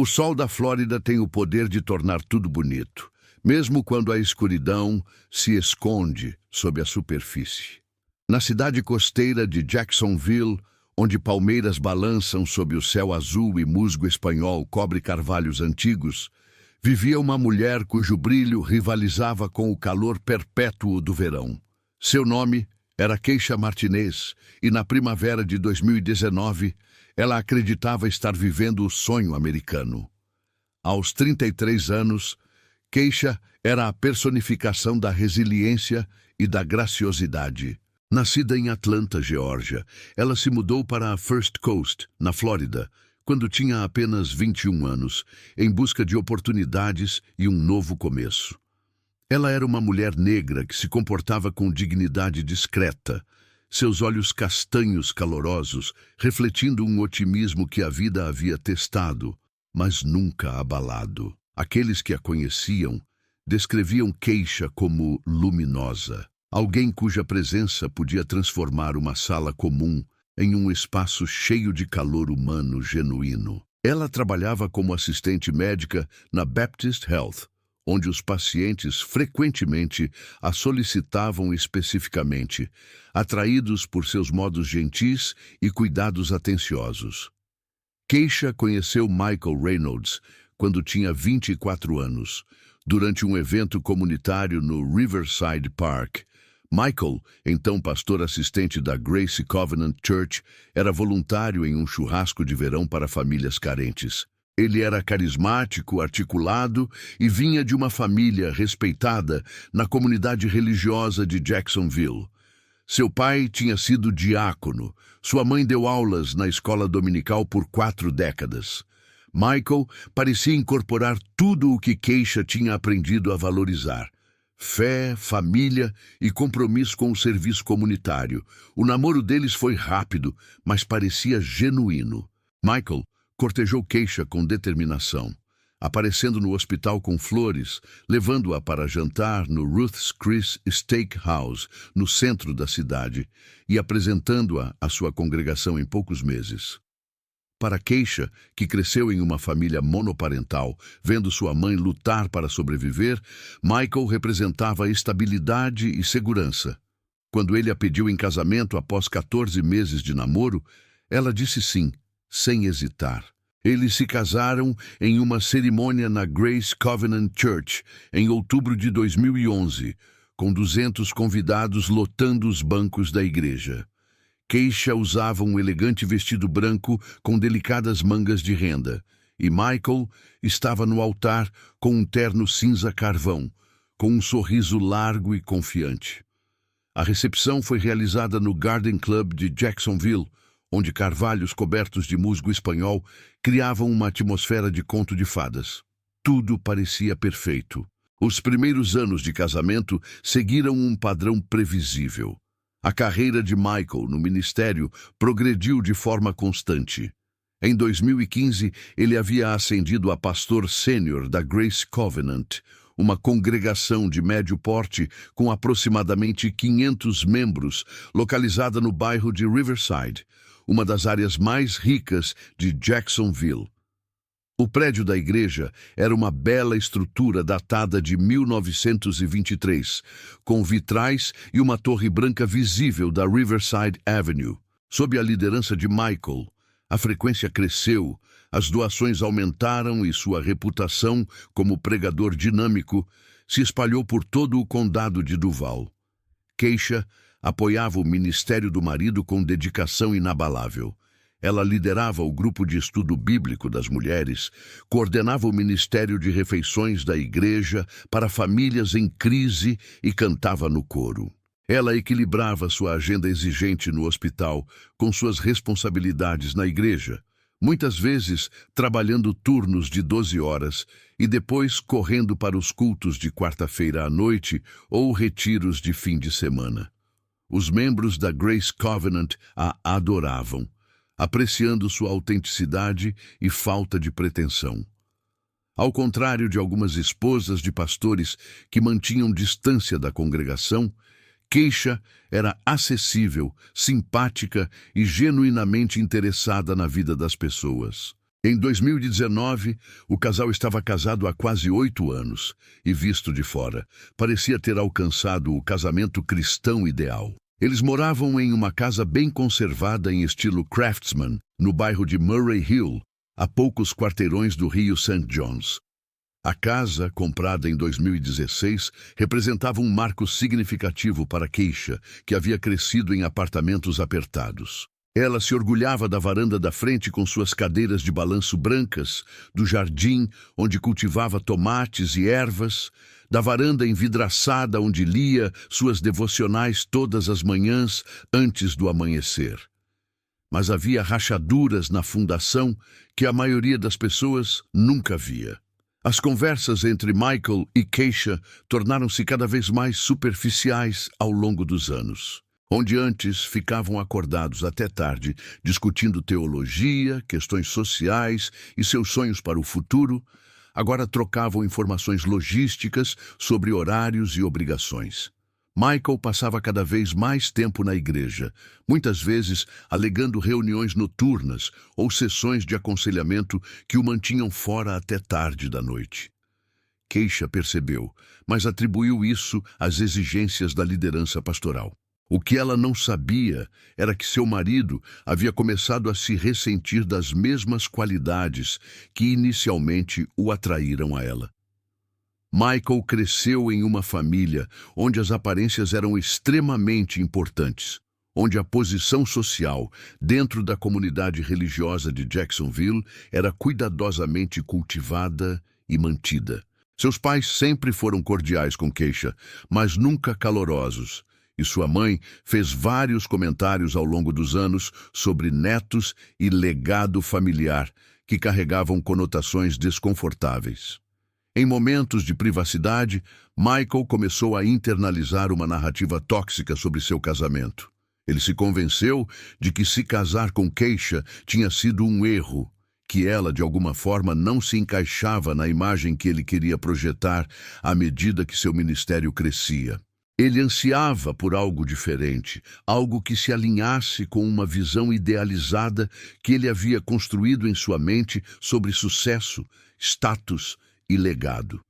O sol da Flórida tem o poder de tornar tudo bonito, mesmo quando a escuridão se esconde sob a superfície. Na cidade costeira de Jacksonville, onde palmeiras balançam sob o céu azul e musgo espanhol cobre carvalhos antigos, vivia uma mulher cujo brilho rivalizava com o calor perpétuo do verão. Seu nome era Keisha Martinez, e na primavera de 2019, ela acreditava estar vivendo o sonho americano. Aos 33 anos, Keisha era a personificação da resiliência e da graciosidade. Nascida em Atlanta, Geórgia, ela se mudou para a First Coast, na Flórida, quando tinha apenas 21 anos, em busca de oportunidades e um novo começo. Ela era uma mulher negra que se comportava com dignidade discreta, seus olhos castanhos calorosos refletindo um otimismo que a vida havia testado, mas nunca abalado. Aqueles que a conheciam descreviam Keisha como luminosa, alguém cuja presença podia transformar uma sala comum em um espaço cheio de calor humano genuíno. Ela trabalhava como assistente médica na Baptist Health, onde os pacientes frequentemente a solicitavam especificamente, atraídos por seus modos gentis e cuidados atenciosos. Keisha conheceu Michael Reynolds quando tinha 24 anos, durante um evento comunitário no Riverside Park. Michael, então pastor assistente da Grace Covenant Church, era voluntário em um churrasco de verão para famílias carentes. Ele era carismático, articulado e vinha de uma família respeitada na comunidade religiosa de Jacksonville. Seu pai tinha sido diácono, sua mãe deu aulas na escola dominical por 4 décadas. Michael parecia incorporar tudo o que Keisha tinha aprendido a valorizar: fé, família e compromisso com o serviço comunitário. O namoro deles foi rápido, mas parecia genuíno. Michael cortejou Keisha com determinação, aparecendo no hospital com flores, levando-a para jantar no Ruth's Chris Steakhouse, no centro da cidade, e apresentando-a à sua congregação em poucos meses. Para Keisha, que cresceu em uma família monoparental, vendo sua mãe lutar para sobreviver, Michael representava estabilidade e segurança. Quando ele a pediu em casamento após 14 meses de namoro, ela disse sim, sem hesitar. Eles se casaram em uma cerimônia na Grace Covenant Church, em outubro de 2011, com 200 convidados lotando os bancos da igreja. Keisha usava um elegante vestido branco com delicadas mangas de renda, e Michael estava no altar com um terno cinza carvão, com um sorriso largo e confiante. A recepção foi realizada no Garden Club de Jacksonville, onde carvalhos cobertos de musgo espanhol criavam uma atmosfera de conto de fadas. Tudo parecia perfeito. Os primeiros anos de casamento seguiram um padrão previsível. A carreira de Michael no ministério progrediu de forma constante. Em 2015, ele havia ascendido a pastor sênior da Grace Covenant, uma congregação de médio porte com aproximadamente 500 membros, localizada no bairro de Riverside, uma das áreas mais ricas de Jacksonville. O prédio da igreja era uma bela estrutura datada de 1923, com vitrais e uma torre branca visível da Riverside Avenue. Sob a liderança de Michael, a frequência cresceu, as doações aumentaram e sua reputação como pregador dinâmico se espalhou por todo o condado de Duval. Keisha apoiava o ministério do marido com dedicação inabalável. Ela liderava o grupo de estudo bíblico das mulheres, coordenava o ministério de refeições da igreja para famílias em crise e cantava no coro. Ela equilibrava sua agenda exigente no hospital com suas responsabilidades na igreja, muitas vezes trabalhando turnos de 12 horas e depois correndo para os cultos de quarta-feira à noite ou retiros de fim de semana. Os membros da Grace Covenant a adoravam, apreciando sua autenticidade e falta de pretensão. Ao contrário de algumas esposas de pastores que mantinham distância da congregação, Keisha era acessível, simpática e genuinamente interessada na vida das pessoas. Em 2019, o casal estava casado há quase 8 anos e, visto de fora, parecia ter alcançado o casamento cristão ideal. Eles moravam em uma casa bem conservada em estilo Craftsman, no bairro de Murray Hill, a poucos quarteirões do Rio St. John's. A casa, comprada em 2016, representava um marco significativo para Keisha, que havia crescido em apartamentos apertados. Ela se orgulhava da varanda da frente com suas cadeiras de balanço brancas, do jardim onde cultivava tomates e ervas, da varanda envidraçada onde lia suas devocionais todas as manhãs antes do amanhecer. Mas havia rachaduras na fundação que a maioria das pessoas nunca via. As conversas entre Michael e Keisha tornaram-se cada vez mais superficiais ao longo dos anos. Onde antes ficavam acordados até tarde, discutindo teologia, questões sociais e seus sonhos para o futuro, agora trocavam informações logísticas sobre horários e obrigações. Michael passava cada vez mais tempo na igreja, muitas vezes alegando reuniões noturnas ou sessões de aconselhamento que o mantinham fora até tarde da noite. Keisha percebeu, mas atribuiu isso às exigências da liderança pastoral. O que ela não sabia era que seu marido havia começado a se ressentir das mesmas qualidades que inicialmente o atraíram a ela. Michael cresceu em uma família onde as aparências eram extremamente importantes, onde a posição social dentro da comunidade religiosa de Jacksonville era cuidadosamente cultivada e mantida. Seus pais sempre foram cordiais com Keisha, mas nunca calorosos. E sua mãe fez vários comentários ao longo dos anos sobre netos e legado familiar que carregavam conotações desconfortáveis. Em momentos de privacidade, Michael começou a internalizar uma narrativa tóxica sobre seu casamento. Ele se convenceu de que se casar com Keisha tinha sido um erro, que ela, de alguma forma, não se encaixava na imagem que ele queria projetar à medida que seu ministério crescia. Ele ansiava por algo diferente, algo que se alinhasse com uma visão idealizada que ele havia construído em sua mente sobre sucesso, status e legado.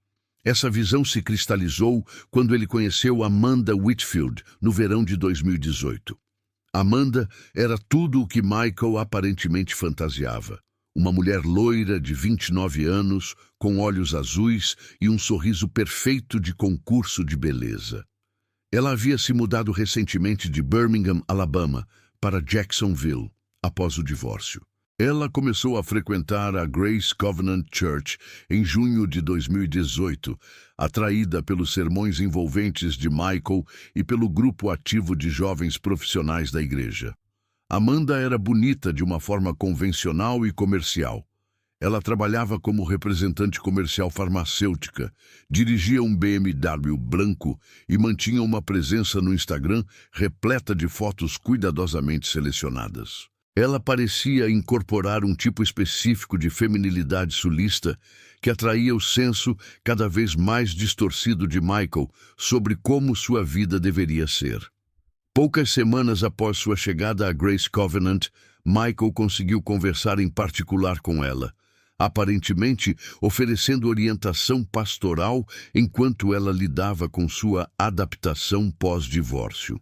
Essa visão se cristalizou quando ele conheceu Amanda Whitfield no verão de 2018. Amanda era tudo o que Michael aparentemente fantasiava. Uma mulher loira de 29 anos, com olhos azuis e um sorriso perfeito de concurso de beleza. Ela havia se mudado recentemente de Birmingham, Alabama, para Jacksonville, após o divórcio. Ela começou a frequentar a Grace Covenant Church em junho de 2018, atraída pelos sermões envolventes de Michael e pelo grupo ativo de jovens profissionais da igreja. Amanda era bonita de uma forma convencional e comercial. Ela trabalhava como representante comercial farmacêutica, dirigia um BMW branco e mantinha uma presença no Instagram repleta de fotos cuidadosamente selecionadas. Ela parecia incorporar um tipo específico de feminilidade sulista que atraía o senso cada vez mais distorcido de Michael sobre como sua vida deveria ser. Poucas semanas após sua chegada à Grace Covenant, Michael conseguiu conversar em particular com ela, aparentemente oferecendo orientação pastoral enquanto ela lidava com sua adaptação pós-divórcio.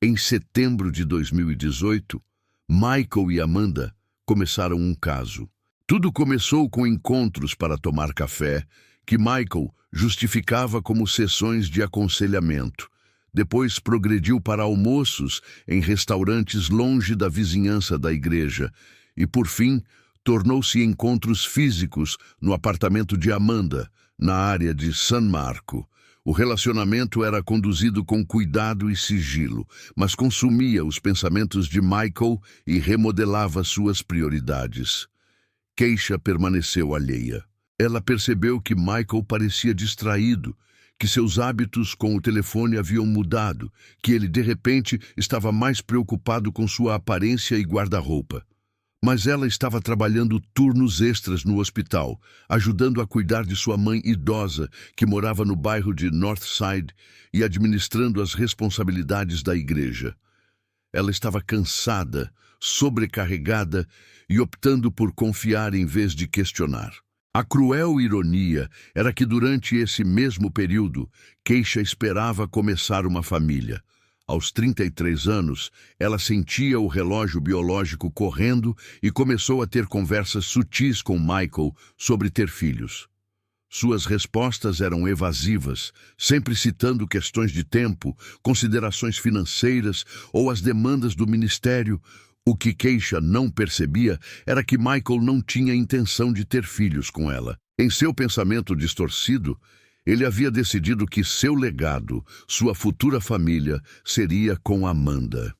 Em setembro de 2018, Michael e Amanda começaram um caso. Tudo começou com encontros para tomar café, que Michael justificava como sessões de aconselhamento. Depois progrediu para almoços em restaurantes longe da vizinhança da igreja e, por fim, tornou-se encontros físicos no apartamento de Amanda, na área de San Marco. O relacionamento era conduzido com cuidado e sigilo, mas consumia os pensamentos de Michael e remodelava suas prioridades. Keisha permaneceu alheia. Ela percebeu que Michael parecia distraído, que seus hábitos com o telefone haviam mudado, que ele, de repente, estava mais preocupado com sua aparência e guarda-roupa. Mas ela estava trabalhando turnos extras no hospital, ajudando a cuidar de sua mãe idosa, que morava no bairro de Northside, e administrando as responsabilidades da igreja. Ela estava cansada, sobrecarregada e optando por confiar em vez de questionar. A cruel ironia era que durante esse mesmo período, Keisha esperava começar uma família. Aos 33 anos, ela sentia o relógio biológico correndo e começou a ter conversas sutis com Michael sobre ter filhos. Suas respostas eram evasivas, sempre citando questões de tempo, considerações financeiras ou as demandas do ministério. O que Keisha não percebia era que Michael não tinha intenção de ter filhos com ela. Em seu pensamento distorcido, ele havia decidido que seu legado, sua futura família, seria com Amanda.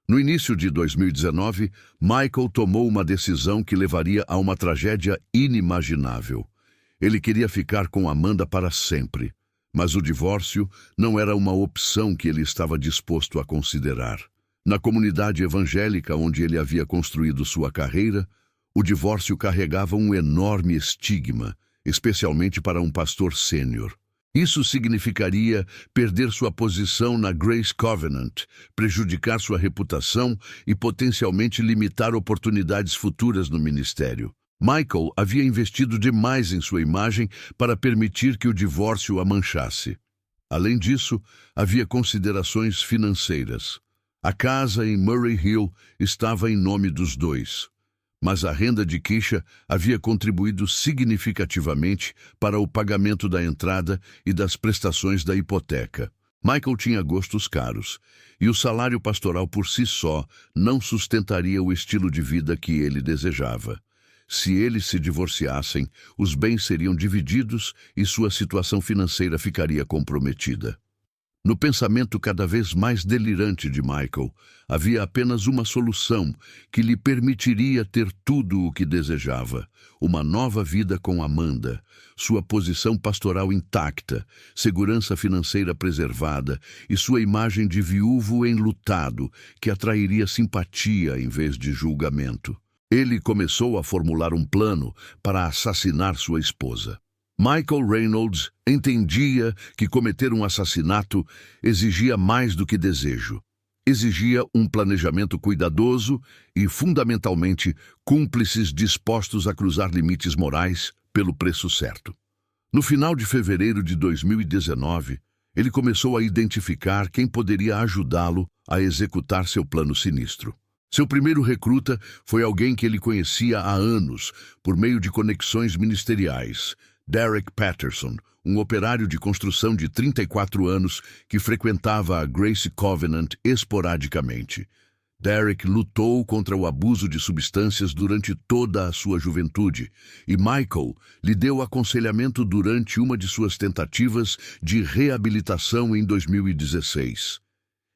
No início de 2019, Michael tomou uma decisão que levaria a uma tragédia inimaginável. Ele queria ficar com Amanda para sempre, mas o divórcio não era uma opção que ele estava disposto a considerar. Na comunidade evangélica onde ele havia construído sua carreira, o divórcio carregava um enorme estigma, especialmente para um pastor sênior. Isso significaria perder sua posição na Grace Covenant, prejudicar sua reputação e potencialmente limitar oportunidades futuras no ministério. Michael havia investido demais em sua imagem para permitir que o divórcio a manchasse. Além disso, havia considerações financeiras. A casa em Murray Hill estava em nome dos dois, mas a renda de Keisha havia contribuído significativamente para o pagamento da entrada e das prestações da hipoteca. Michael tinha gostos caros, e o salário pastoral por si só não sustentaria o estilo de vida que ele desejava. Se eles se divorciassem, os bens seriam divididos e sua situação financeira ficaria comprometida. No pensamento cada vez mais delirante de Michael, havia apenas uma solução que lhe permitiria ter tudo o que desejava: uma nova vida com Amanda, sua posição pastoral intacta, segurança financeira preservada e sua imagem de viúvo enlutado, que atrairia simpatia em vez de julgamento. Ele começou a formular um plano para assassinar sua esposa. Michael Reynolds entendia que cometer um assassinato exigia mais do que desejo. Exigia um planejamento cuidadoso e, fundamentalmente, cúmplices dispostos a cruzar limites morais pelo preço certo. No final de fevereiro de 2019, ele começou a identificar quem poderia ajudá-lo a executar seu plano sinistro. Seu primeiro recruta foi alguém que ele conhecia há anos, por meio de conexões ministeriais: Derek Patterson, um operário de construção de 34 anos que frequentava a Grace Covenant esporadicamente. Derek lutou contra o abuso de substâncias durante toda a sua juventude, e Michael lhe deu aconselhamento durante uma de suas tentativas de reabilitação em 2016.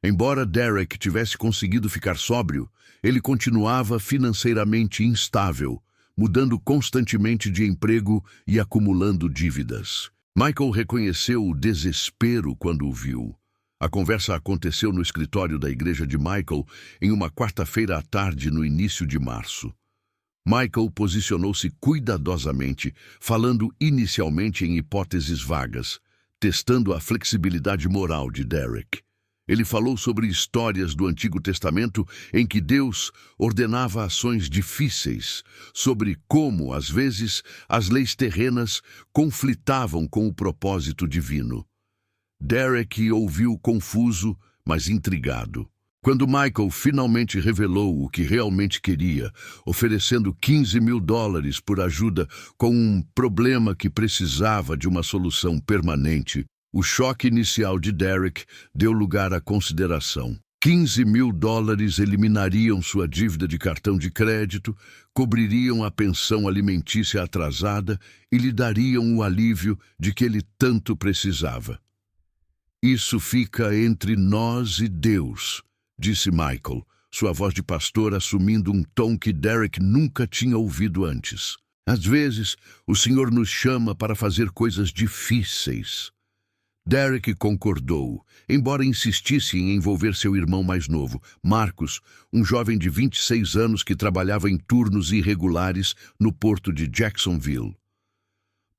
Embora Derek tivesse conseguido ficar sóbrio, ele continuava financeiramente instável, mudando constantemente de emprego e acumulando dívidas. Michael reconheceu o desespero quando o viu. A conversa aconteceu no escritório da igreja de Michael em uma quarta-feira à tarde no início de março. Michael posicionou-se cuidadosamente, falando inicialmente em hipóteses vagas, testando a flexibilidade moral de Derek. Ele falou sobre histórias do Antigo Testamento em que Deus ordenava ações difíceis, sobre como, às vezes, as leis terrenas conflitavam com o propósito divino. Derek ouviu confuso, mas intrigado. Quando Michael finalmente revelou o que realmente queria, oferecendo $15.000 por ajuda com um problema que precisava de uma solução permanente, o choque inicial de Derek deu lugar à consideração. $15.000 eliminariam sua dívida de cartão de crédito, cobririam a pensão alimentícia atrasada e lhe dariam o alívio de que ele tanto precisava. "Isso fica entre nós e Deus", disse Michael, sua voz de pastor assumindo um tom que Derek nunca tinha ouvido antes. "Às vezes, o Senhor nos chama para fazer coisas difíceis." Derek concordou, embora insistisse em envolver seu irmão mais novo, Marcus, um jovem de 26 anos que trabalhava em turnos irregulares no porto de Jacksonville.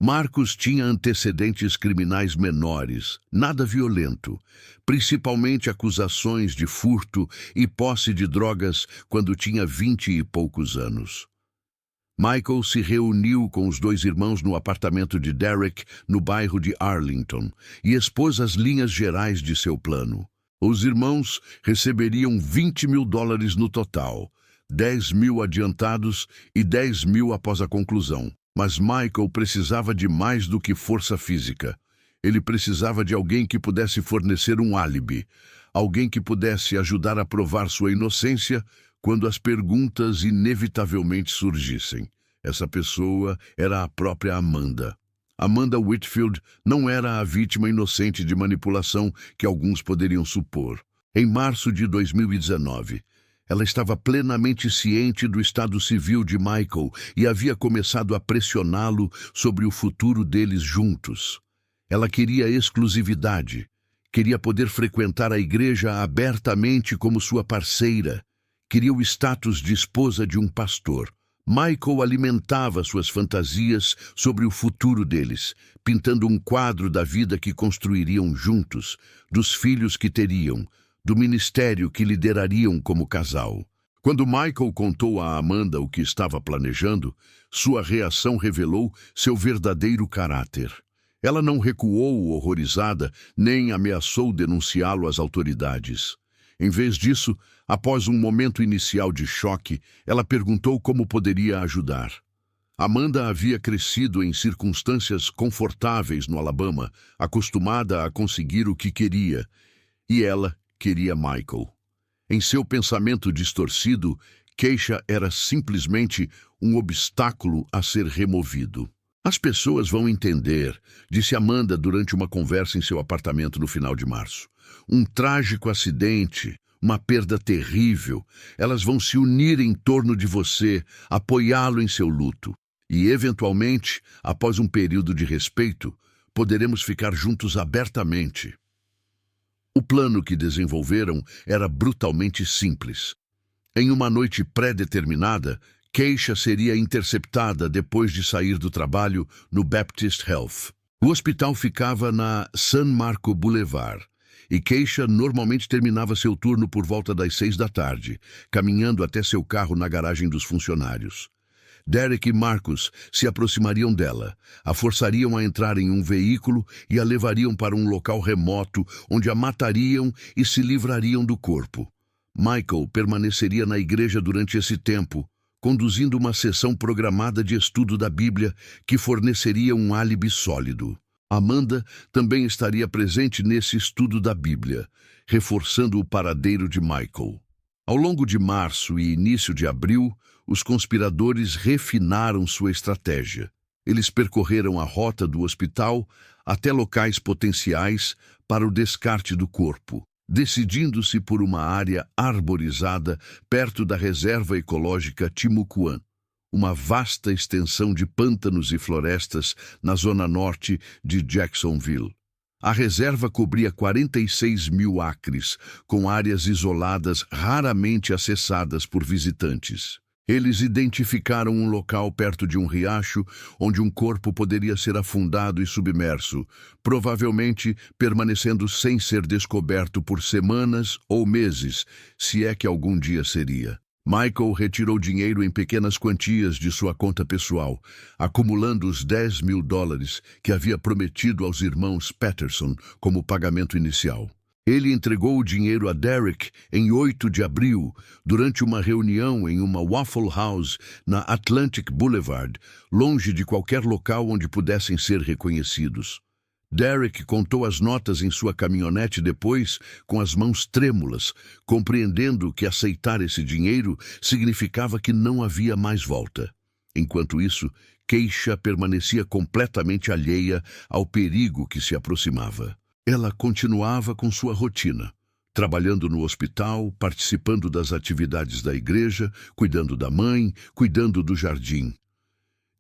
Marcos tinha antecedentes criminais menores, nada violento, principalmente acusações de furto e posse de drogas quando tinha 20 e poucos anos. Michael se reuniu com os dois irmãos no apartamento de Derek, no bairro de Arlington, e expôs as linhas gerais de seu plano. Os irmãos receberiam $20.000 no total, 10.000 adiantados e 10.000 após a conclusão. Mas Michael precisava de mais do que força física. Ele precisava de alguém que pudesse fornecer um álibi, alguém que pudesse ajudar a provar sua inocência quando as perguntas inevitavelmente surgissem. Essa pessoa era a própria Amanda. Amanda Whitfield não era a vítima inocente de manipulação que alguns poderiam supor. Em março de 2019, ela estava plenamente ciente do estado civil de Michael e havia começado a pressioná-lo sobre o futuro deles juntos. Ela queria exclusividade, queria poder frequentar a igreja abertamente como sua parceira, queria o status de esposa de um pastor. Michael alimentava suas fantasias sobre o futuro deles, pintando um quadro da vida que construiriam juntos, dos filhos que teriam, do ministério que liderariam como casal. Quando Michael contou a Amanda o que estava planejando, sua reação revelou seu verdadeiro caráter. Ela não recuou horrorizada, nem ameaçou denunciá-lo às autoridades. Em vez disso, após um momento inicial de choque, ela perguntou como poderia ajudar. Amanda havia crescido em circunstâncias confortáveis no Alabama, acostumada a conseguir o que queria, e ela queria Michael. Em seu pensamento distorcido, Keisha era simplesmente um obstáculo a ser removido. As pessoas vão entender, disse Amanda durante uma conversa em seu apartamento no final de março. Um trágico acidente, uma perda terrível. Elas vão se unir em torno de você, apoiá-lo em seu luto. E, eventualmente, após um período de respeito, poderemos ficar juntos abertamente. O plano que desenvolveram era brutalmente simples. Em uma noite pré-determinada, Keisha seria interceptada depois de sair do trabalho no Baptist Health. O hospital ficava na San Marco Boulevard, e Keisha normalmente terminava seu turno por volta das 6 da tarde, caminhando até seu carro na garagem dos funcionários. Derek e Marcus se aproximariam dela, a forçariam a entrar em um veículo e a levariam para um local remoto onde a matariam e se livrariam do corpo. Michael permaneceria na igreja durante esse tempo, conduzindo uma sessão programada de estudo da Bíblia que forneceria um álibi sólido. Amanda também estaria presente nesse estudo da Bíblia, reforçando o paradeiro de Michael. Ao longo de março e início de abril, os conspiradores refinaram sua estratégia. Eles percorreram a rota do hospital até locais potenciais para o descarte do corpo, decidindo-se por uma área arborizada perto da reserva ecológica Timucuã, uma vasta extensão de pântanos e florestas na zona norte de Jacksonville. A reserva cobria 46.000 acres, com áreas isoladas raramente acessadas por visitantes. Eles identificaram um local perto de um riacho onde um corpo poderia ser afundado e submerso, provavelmente permanecendo sem ser descoberto por semanas ou meses, se é que algum dia seria. Michael retirou dinheiro em pequenas quantias de sua conta pessoal, acumulando os $10.000 que havia prometido aos irmãos Patterson como pagamento inicial. Ele entregou o dinheiro a Derek em 8 de abril, durante uma reunião em uma Waffle House na Atlantic Boulevard, longe de qualquer local onde pudessem ser reconhecidos. Derek contou as notas em sua caminhonete depois, com as mãos trêmulas, compreendendo que aceitar esse dinheiro significava que não havia mais volta. Enquanto isso, Keisha permanecia completamente alheia ao perigo que se aproximava. Ela continuava com sua rotina, trabalhando no hospital, participando das atividades da igreja, cuidando da mãe, cuidando do jardim.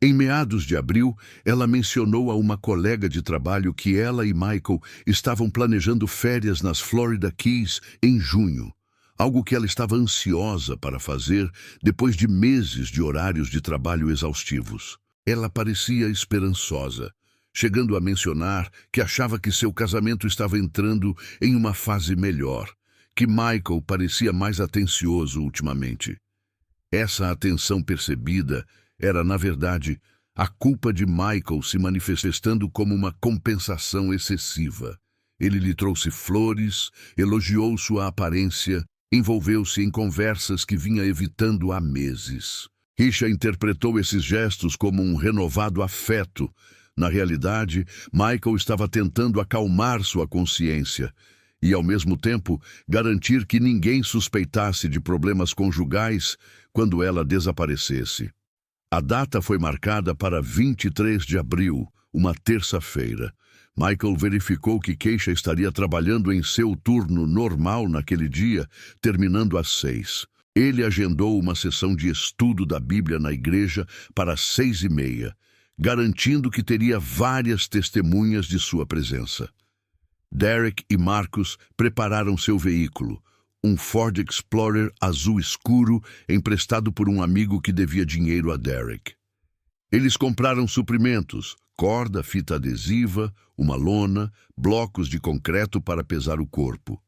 Em meados de abril, ela mencionou a uma colega de trabalho que ela e Michael estavam planejando férias nas Florida Keys em junho, algo que ela estava ansiosa para fazer depois de meses de horários de trabalho exaustivos. Ela parecia esperançosa, chegando a mencionar que achava que seu casamento estava entrando em uma fase melhor, que Michael parecia mais atencioso ultimamente. Essa atenção percebida era, na verdade, a culpa de Michael se manifestando como uma compensação excessiva. Ele lhe trouxe flores, elogiou sua aparência, envolveu-se em conversas que vinha evitando há meses. Keisha interpretou esses gestos como um renovado afeto. Na realidade, Michael estava tentando acalmar sua consciência e, ao mesmo tempo, garantir que ninguém suspeitasse de problemas conjugais quando ela desaparecesse. A data foi marcada para 23 de abril, uma terça-feira. Michael verificou que Keisha estaria trabalhando em seu turno normal naquele dia, terminando às 6. Ele agendou uma sessão de estudo da Bíblia na igreja para as 6:30, garantindo que teria várias testemunhas de sua presença. Derek e Marcus prepararam seu veículo, um Ford Explorer azul escuro emprestado por um amigo que devia dinheiro a Derek. Eles compraram suprimentos, corda, fita adesiva, uma lona, blocos de concreto para pesar o corpo.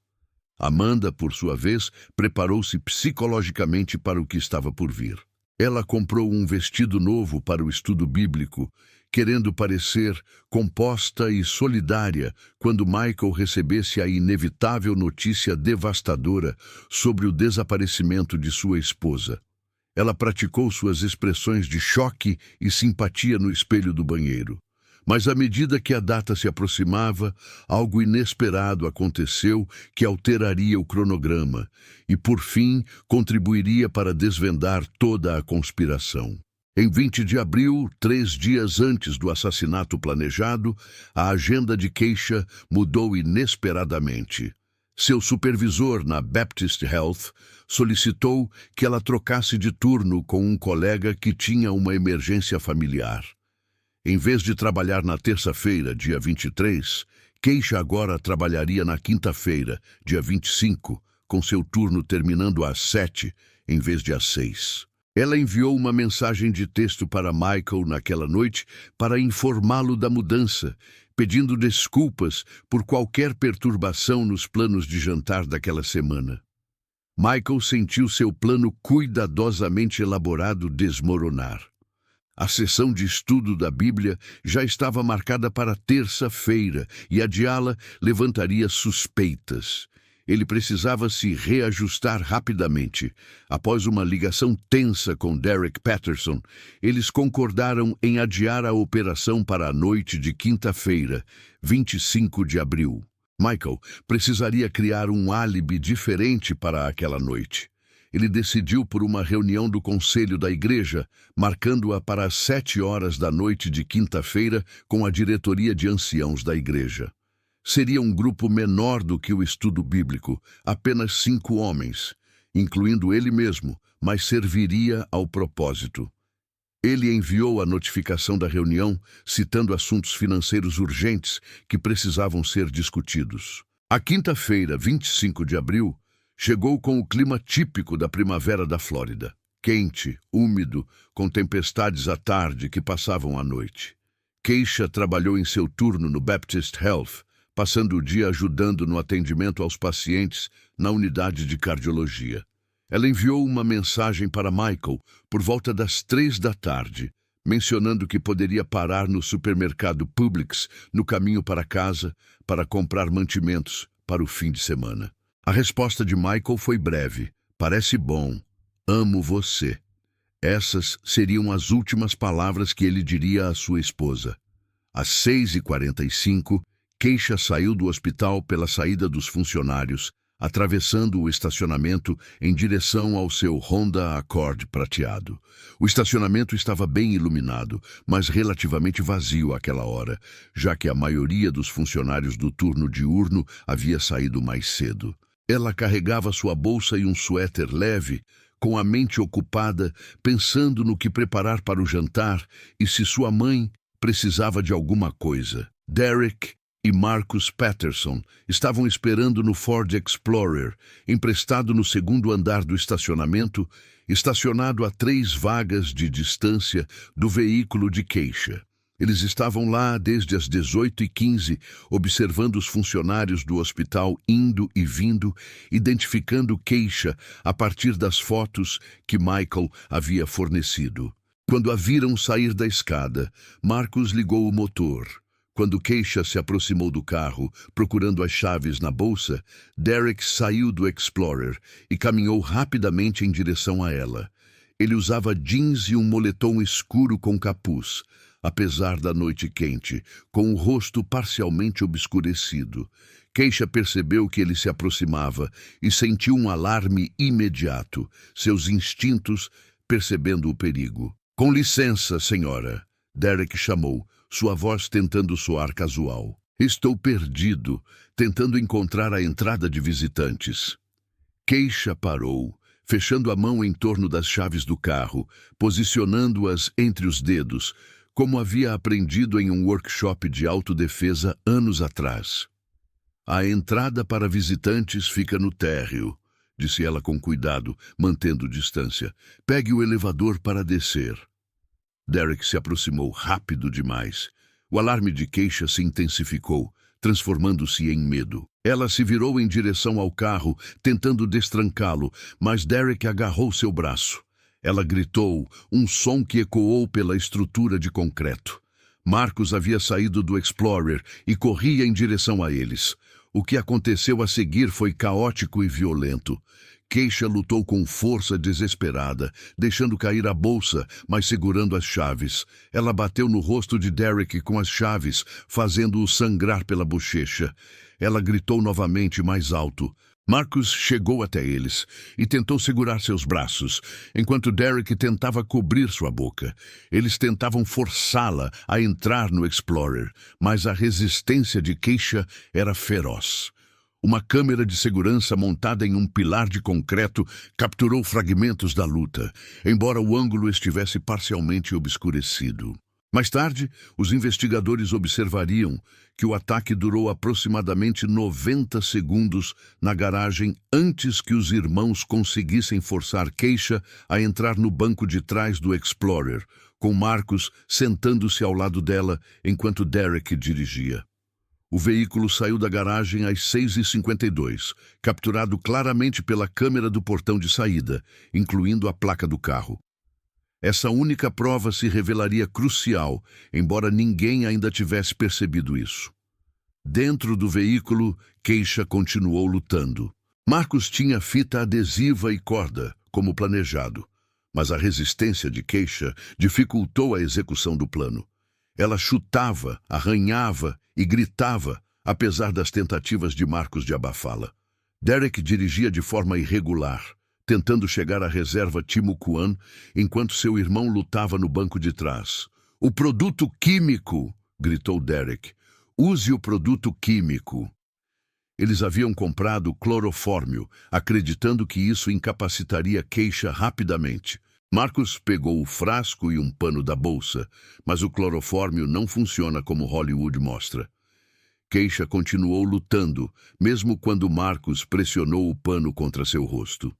Amanda, por sua vez, preparou-se psicologicamente para o que estava por vir. Ela comprou um vestido novo para o estudo bíblico, querendo parecer composta e solidária quando Michael recebesse a inevitável notícia devastadora sobre o desaparecimento de sua esposa. Ela praticou suas expressões de choque e simpatia no espelho do banheiro. Mas à medida que a data se aproximava, algo inesperado aconteceu que alteraria o cronograma e, por fim, contribuiria para desvendar toda a conspiração. Em 20 de abril, 3 dias antes do assassinato planejado, a agenda de Keisha mudou inesperadamente. Seu supervisor na Baptist Health solicitou que ela trocasse de turno com um colega que tinha uma emergência familiar. Em vez de trabalhar na terça-feira, dia 23, Keisha agora trabalharia na quinta-feira, dia 25, com seu turno terminando às 7, em vez de às 6. Ela enviou uma mensagem de texto para Michael naquela noite para informá-lo da mudança, pedindo desculpas por qualquer perturbação nos planos de jantar daquela semana. Michael sentiu seu plano cuidadosamente elaborado desmoronar. A sessão de estudo da Bíblia já estava marcada para terça-feira e adiá-la levantaria suspeitas. Ele precisava se reajustar rapidamente. Após uma ligação tensa com Derek Patterson, eles concordaram em adiar a operação para a noite de quinta-feira, 25 de abril. Michael precisaria criar um álibi diferente para aquela noite. Ele decidiu por uma reunião do conselho da igreja, marcando-a para as 7 horas da noite de quinta-feira com a diretoria de anciãos da igreja. Seria um grupo menor do que o estudo bíblico, apenas 5 homens, incluindo ele mesmo, mas serviria ao propósito. Ele enviou a notificação da reunião, citando assuntos financeiros urgentes que precisavam ser discutidos. A quinta-feira, 25 de abril, chegou com o clima típico da primavera da Flórida, quente, úmido, com tempestades à tarde que passavam à noite. Keisha trabalhou em seu turno no Baptist Health, passando o dia ajudando no atendimento aos pacientes na unidade de cardiologia. Ela enviou uma mensagem para Michael por volta das 3 da tarde, mencionando que poderia parar no supermercado Publix no caminho para casa para comprar mantimentos para o fim de semana. A resposta de Michael foi breve. Parece bom. Amo você. Essas seriam as últimas palavras que ele diria à sua esposa. Às 6h45, Keisha saiu do hospital pela saída dos funcionários, atravessando o estacionamento em direção ao seu Honda Accord prateado. O estacionamento estava bem iluminado, mas relativamente vazio àquela hora, já que a maioria dos funcionários do turno diurno havia saído mais cedo. Ela carregava sua bolsa e um suéter leve, com a mente ocupada, pensando no que preparar para o jantar e se sua mãe precisava de alguma coisa. Derek e Marcus Patterson estavam esperando no Ford Explorer, emprestado no segundo andar do estacionamento, estacionado a 3 vagas de distância do veículo de Keisha. Eles estavam lá desde as 18h15, observando os funcionários do hospital indo e vindo, identificando Keisha a partir das fotos que Michael havia fornecido. Quando a viram sair da escada, Marcus ligou o motor. Quando Keisha se aproximou do carro, procurando as chaves na bolsa, Derek saiu do Explorer e caminhou rapidamente em direção a ela. Ele usava jeans e um moletom escuro com capuz, apesar da noite quente, com o rosto parcialmente obscurecido. Keisha percebeu que ele se aproximava e sentiu um alarme imediato, seus instintos percebendo o perigo. "Com licença, senhora", Derek chamou, sua voz tentando soar casual. "Estou perdido, tentando encontrar a entrada de visitantes." Keisha parou, fechando a mão em torno das chaves do carro, posicionando-as entre os dedos, como havia aprendido em um workshop de autodefesa anos atrás. "A entrada para visitantes fica no térreo", disse ela com cuidado, mantendo distância. "Pegue o elevador para descer." Derek se aproximou rápido demais. O alarme de Keisha se intensificou, transformando-se em medo. Ela se virou em direção ao carro, tentando destrancá-lo, mas Derek agarrou seu braço. Ela gritou, um som que ecoou pela estrutura de concreto. Marcus havia saído do Explorer e corria em direção a eles. O que aconteceu a seguir foi caótico e violento. Keisha lutou com força desesperada, deixando cair a bolsa, mas segurando as chaves. Ela bateu no rosto de Derek com as chaves, fazendo-o sangrar pela bochecha. Ela gritou novamente mais alto. Marcus chegou até eles e tentou segurar seus braços, enquanto Derek tentava cobrir sua boca. Eles tentavam forçá-la a entrar no Explorer, mas a resistência de Keisha era feroz. Uma câmera de segurança montada em um pilar de concreto capturou fragmentos da luta, embora o ângulo estivesse parcialmente obscurecido. Mais tarde, os investigadores observariam que o ataque durou aproximadamente 90 segundos na garagem antes que os irmãos conseguissem forçar Keisha a entrar no banco de trás do Explorer, com Marcus sentando-se ao lado dela enquanto Derek dirigia. O veículo saiu da garagem às 6h52, capturado claramente pela câmera do portão de saída, incluindo a placa do carro. Essa única prova se revelaria crucial, embora ninguém ainda tivesse percebido isso. Dentro do veículo, Keisha continuou lutando. Marcus tinha fita adesiva e corda, como planejado, mas a resistência de Keisha dificultou a execução do plano. Ela chutava, arranhava e gritava, apesar das tentativas de Marcus de abafá-la. Derek dirigia de forma irregular, tentando chegar à reserva Timucuan, enquanto seu irmão lutava no banco de trás. "O produto químico!" gritou Derek. "Use o produto químico!" Eles haviam comprado clorofórmio, acreditando que isso incapacitaria Keisha rapidamente. Marcus pegou o frasco e um pano da bolsa, mas o clorofórmio não funciona como Hollywood mostra. Keisha continuou lutando, mesmo quando Marcus pressionou o pano contra seu rosto.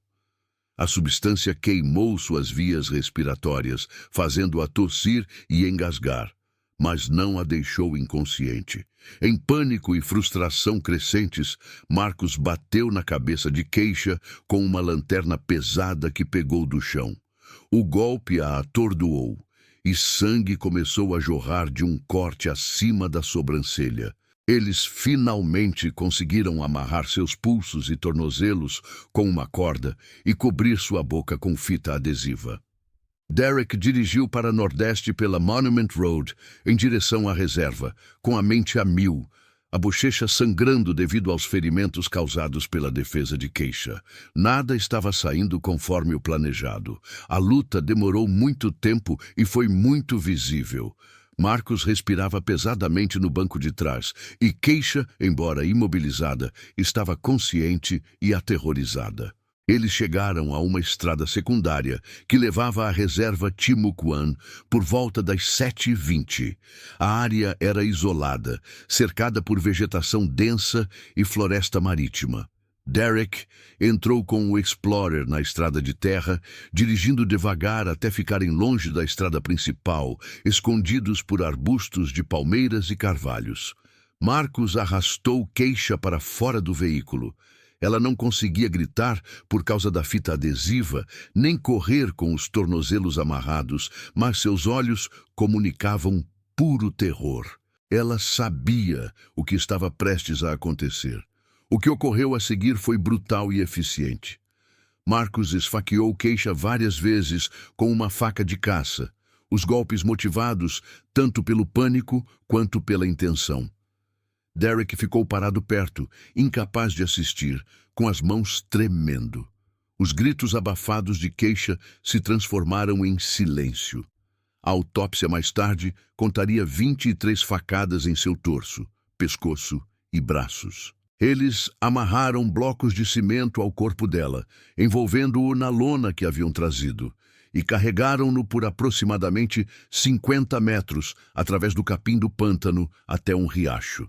A substância queimou suas vias respiratórias, fazendo-a tossir e engasgar, mas não a deixou inconsciente. Em pânico e frustração crescentes, Marcus bateu na cabeça de Keisha com uma lanterna pesada que pegou do chão. O golpe a atordoou, e sangue começou a jorrar de um corte acima da sobrancelha. Eles finalmente conseguiram amarrar seus pulsos e tornozelos com uma corda e cobrir sua boca com fita adesiva. Derek dirigiu para Nordeste pela Monument Road, em direção à reserva, com a mente a mil, a bochecha sangrando devido aos ferimentos causados pela defesa de Keisha. Nada estava saindo conforme o planejado. A luta demorou muito tempo e foi muito visível. Marcus respirava pesadamente no banco de trás, e Keisha, embora imobilizada, estava consciente e aterrorizada. Eles chegaram a uma estrada secundária que levava à reserva Timucuan por volta das 7h20. A área era isolada, cercada por vegetação densa e floresta marítima. Derek entrou com o Explorer na estrada de terra, dirigindo devagar até ficarem longe da estrada principal, escondidos por arbustos de palmeiras e carvalhos. Marcus arrastou Keisha para fora do veículo. Ela não conseguia gritar por causa da fita adesiva, nem correr com os tornozelos amarrados, mas seus olhos comunicavam puro terror. Ela sabia o que estava prestes a acontecer. O que ocorreu a seguir foi brutal e eficiente. Marcus esfaqueou Keisha várias vezes com uma faca de caça, os golpes motivados tanto pelo pânico quanto pela intenção. Derek ficou parado perto, incapaz de assistir, com as mãos tremendo. Os gritos abafados de Keisha se transformaram em silêncio. A autópsia mais tarde contaria 23 facadas em seu torso, pescoço e braços. Eles amarraram blocos de cimento ao corpo dela, envolvendo-o na lona que haviam trazido, e carregaram-no por aproximadamente 50 metros através do capim do pântano até um riacho.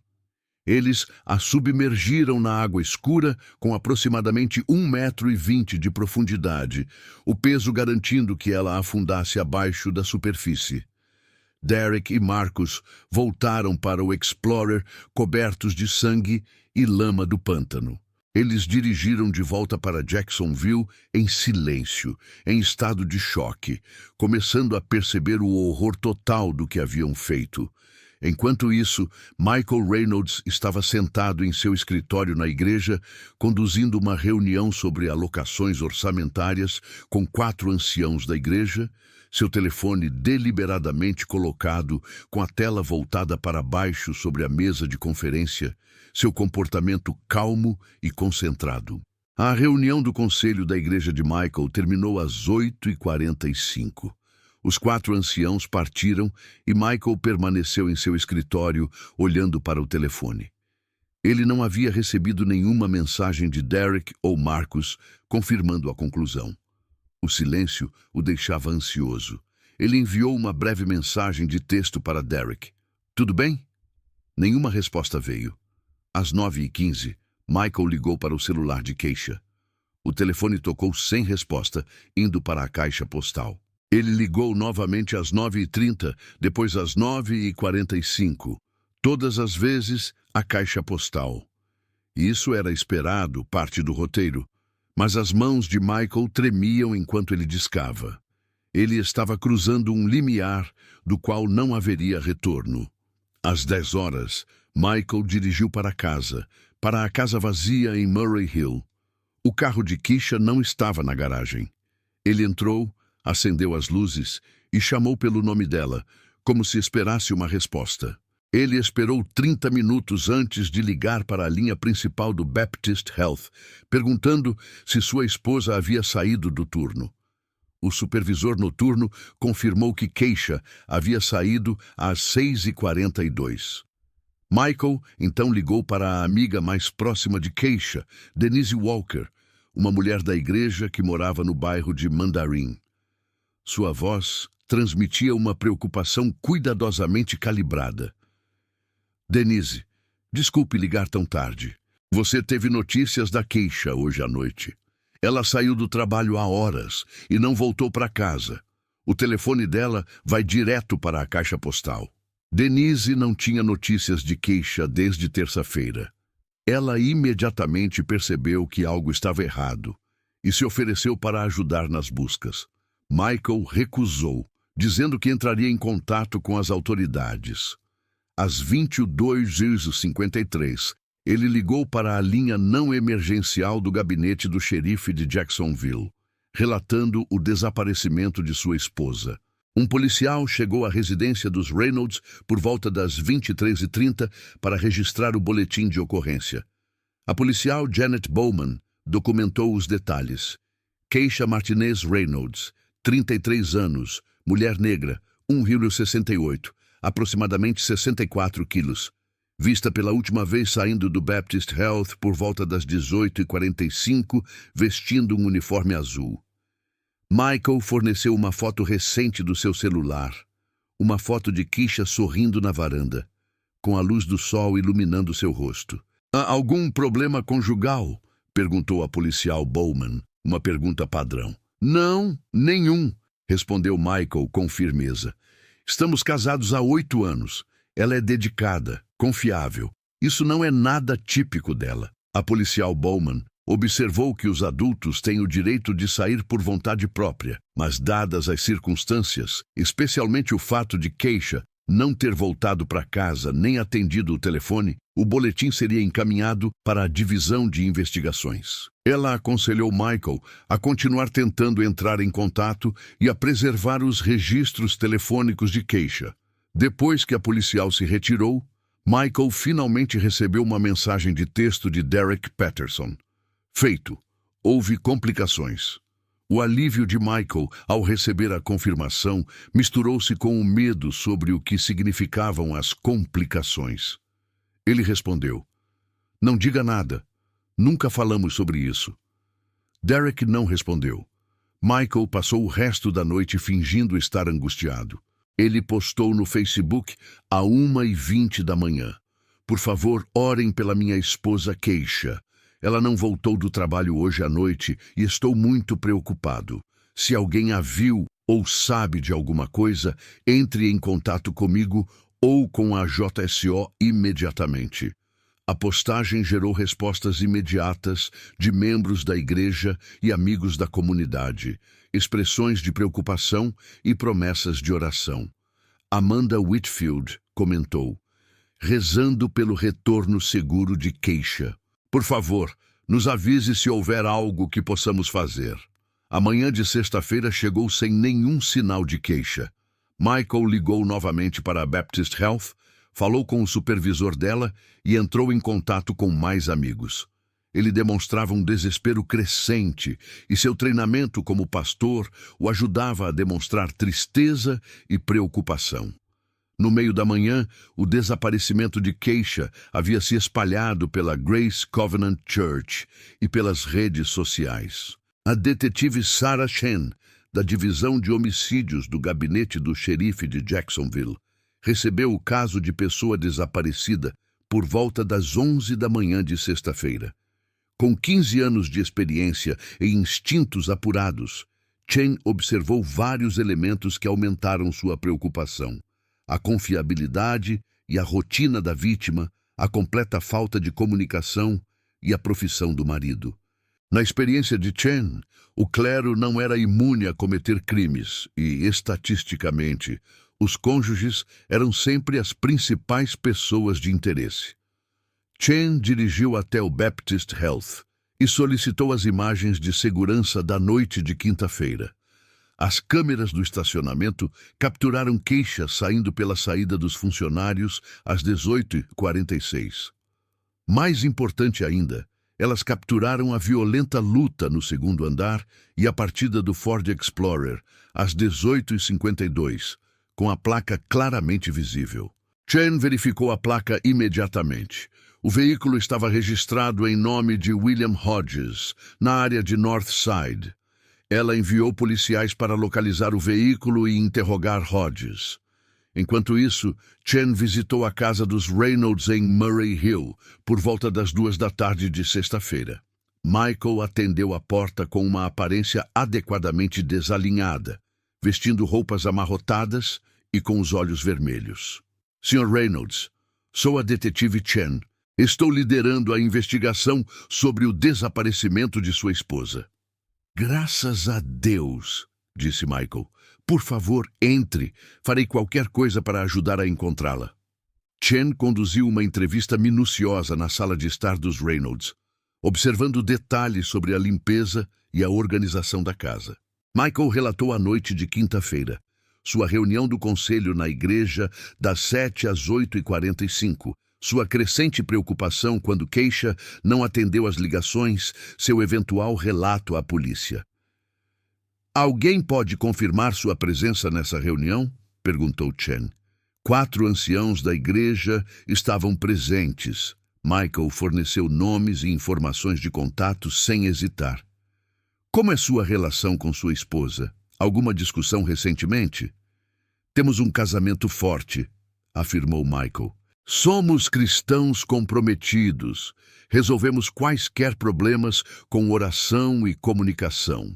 Eles a submergiram na água escura com aproximadamente 1,20 m de profundidade, o peso garantindo que ela afundasse abaixo da superfície. Derek e Marcus voltaram para o Explorer cobertos de sangue e lama do pântano. Eles dirigiram de volta para Jacksonville em silêncio, em estado de choque, começando a perceber o horror total do que haviam feito. Enquanto isso, Michael Reynolds estava sentado em seu escritório na igreja, conduzindo uma reunião sobre alocações orçamentárias com 4 anciãos da igreja, seu telefone deliberadamente colocado com a tela voltada para baixo sobre a mesa de conferência, seu comportamento calmo e concentrado. A reunião do conselho da igreja de Michael terminou às 8h45. Os 4 anciãos partiram e Michael permaneceu em seu escritório, olhando para o telefone. Ele não havia recebido nenhuma mensagem de Derek ou Marcus, confirmando a conclusão. O silêncio o deixava ansioso. Ele enviou uma breve mensagem de texto para Derek. "Tudo bem?" Nenhuma resposta veio. Às 9h15, Michael ligou para o celular de Keisha. O telefone tocou sem resposta, indo para a caixa postal. Ele ligou novamente às 9h30, depois às 9h45. Todas as vezes, a caixa postal. Isso era esperado, parte do roteiro. Mas as mãos de Michael tremiam enquanto ele discava. Ele estava cruzando um limiar do qual não haveria retorno. Às 10 horas, Michael dirigiu para a casa vazia em Murray Hill. O carro de Keisha não estava na garagem. Ele entrou, acendeu as luzes e chamou pelo nome dela, como se esperasse uma resposta. Ele esperou 30 minutos antes de ligar para a linha principal do Baptist Health, perguntando se sua esposa havia saído do turno. O supervisor noturno confirmou que Keisha havia saído às 6h42. Michael então ligou para a amiga mais próxima de Keisha, Denise Walker, uma mulher da igreja que morava no bairro de Mandarin. Sua voz transmitia uma preocupação cuidadosamente calibrada. "Denise, desculpe ligar tão tarde. Você teve notícias da Keisha hoje à noite. Ela saiu do trabalho há horas e não voltou para casa. O telefone dela vai direto para a caixa postal." Denise não tinha notícias de Keisha desde terça-feira. Ela imediatamente percebeu que algo estava errado e se ofereceu para ajudar nas buscas. Michael recusou, dizendo que entraria em contato com as autoridades. Às 22h53, ele ligou para a linha não emergencial do gabinete do xerife de Jacksonville, relatando o desaparecimento de sua esposa. Um policial chegou à residência dos Reynolds por volta das 23h30 para registrar o boletim de ocorrência. A policial Janet Bowman documentou os detalhes. Keisha Martinez Reynolds, 33 anos, mulher negra, 1,68 m, aproximadamente 64 quilos. vista pela última vez saindo do Baptist Health por volta das 18h45, vestindo um uniforme azul. Michael forneceu uma foto recente do seu celular, uma foto de Keisha sorrindo na varanda, com a luz do sol iluminando seu rosto. "Há algum problema conjugal?" perguntou a policial Bowman, uma pergunta padrão. "Não, nenhum", respondeu Michael com firmeza. "Estamos casados há 8 anos. Ela é dedicada, confiável. Isso não é nada típico dela." A policial Bowman observou que os adultos têm o direito de sair por vontade própria, mas dadas as circunstâncias, especialmente o fato de Keisha não ter voltado para casa nem atendido o telefone, o boletim seria encaminhado para a divisão de investigações. Ela aconselhou Michael a continuar tentando entrar em contato e a preservar os registros telefônicos de Keisha. Depois que a policial se retirou, Michael finalmente recebeu uma mensagem de texto de Derek Patterson. Feito. Houve complicações. O alívio de Michael ao receber a confirmação misturou-se com o medo sobre o que significavam as complicações. Ele respondeu: "Não diga nada. Nunca falamos sobre isso." Derek não respondeu. Michael passou o resto da noite fingindo estar angustiado. Ele postou no Facebook à 1h20 da manhã. "Por favor, orem pela minha esposa Keisha. Ela não voltou do trabalho hoje à noite e estou muito preocupado. Se alguém a viu ou sabe de alguma coisa, entre em contato comigo ou com a JSO imediatamente." A postagem gerou respostas imediatas de membros da igreja e amigos da comunidade, expressões de preocupação e promessas de oração. Amanda Whitfield comentou: "Rezando pelo retorno seguro de Keisha. Por favor, nos avise se houver algo que possamos fazer." A manhã de sexta-feira chegou sem nenhum sinal de Keisha. Michael ligou novamente para a Baptist Health, falou com o supervisor dela e entrou em contato com mais amigos. Ele demonstrava um desespero crescente e seu treinamento como pastor o ajudava a demonstrar tristeza e preocupação. No meio da manhã, o desaparecimento de Keisha havia se espalhado pela Grace Covenant Church e pelas redes sociais. A detetive Sarah Chen, da Divisão de Homicídios do Gabinete do Xerife de Jacksonville, recebeu o caso de pessoa desaparecida por volta das 11 da manhã de sexta-feira. Com 15 anos de experiência e instintos apurados, Chen observou vários elementos que aumentaram sua preocupação: a confiabilidade e a rotina da vítima, a completa falta de comunicação e a profissão do marido. Na experiência de Chen, o clero não era imune a cometer crimes e, estatisticamente, os cônjuges eram sempre as principais pessoas de interesse. Chen dirigiu até o Baptist Health e solicitou as imagens de segurança da noite de quinta-feira. As câmeras do estacionamento capturaram Keisha saindo pela saída dos funcionários às 18h46. Mais importante ainda, elas capturaram a violenta luta no segundo andar e a partida do Ford Explorer às 18h52, com a placa claramente visível. Chen verificou a placa imediatamente. O veículo estava registrado em nome de William Hodges, na área de Northside. Ela enviou policiais para localizar o veículo e interrogar Hodges. Enquanto isso, Chen visitou a casa dos Reynolds em Murray Hill por volta das 2 da tarde de sexta-feira. Michael atendeu a porta com uma aparência adequadamente desalinhada, vestindo roupas amarrotadas e com os olhos vermelhos. "Sr. Reynolds, sou a detetive Chen. Estou liderando a investigação sobre o desaparecimento de sua esposa." "Graças a Deus", disse Michael. "Por favor, entre. Farei qualquer coisa para ajudar a encontrá-la." Chen conduziu uma entrevista minuciosa na sala de estar dos Reynolds, observando detalhes sobre a limpeza e a organização da casa. Michael relatou a noite de quinta-feira, sua reunião do conselho na igreja das 7 às 8h45, sua crescente preocupação quando Keisha não atendeu às ligações, seu eventual relato à polícia. "Alguém pode confirmar sua presença nessa reunião?" perguntou Chen. 4 anciãos da igreja estavam presentes. Michael forneceu nomes e informações de contato sem hesitar. Como é sua relação com sua esposa? Alguma discussão recentemente? Temos um casamento forte, afirmou Michael. Somos cristãos comprometidos. Resolvemos quaisquer problemas com oração e comunicação.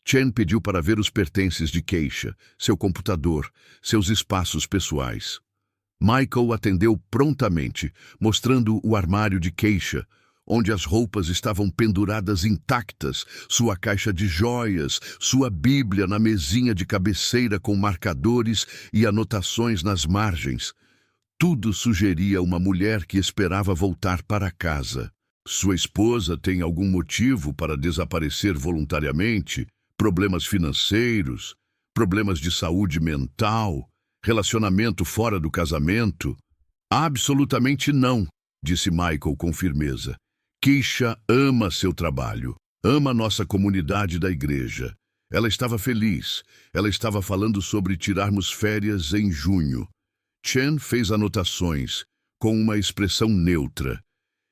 Chen pediu para ver os pertences de Keisha, seu computador, seus espaços pessoais. Michael atendeu prontamente, mostrando o armário de Keisha, onde as roupas estavam penduradas intactas, sua caixa de joias, sua Bíblia na mesinha de cabeceira com marcadores e anotações nas margens. Tudo sugeria uma mulher que esperava voltar para casa. Sua esposa tem algum motivo para desaparecer voluntariamente? Problemas financeiros? Problemas de saúde mental? Relacionamento fora do casamento? Absolutamente não, disse Michael com firmeza. Keisha ama seu trabalho, ama nossa comunidade da igreja. Ela estava feliz, ela estava falando sobre tirarmos férias em junho. Chen fez anotações, com uma expressão neutra.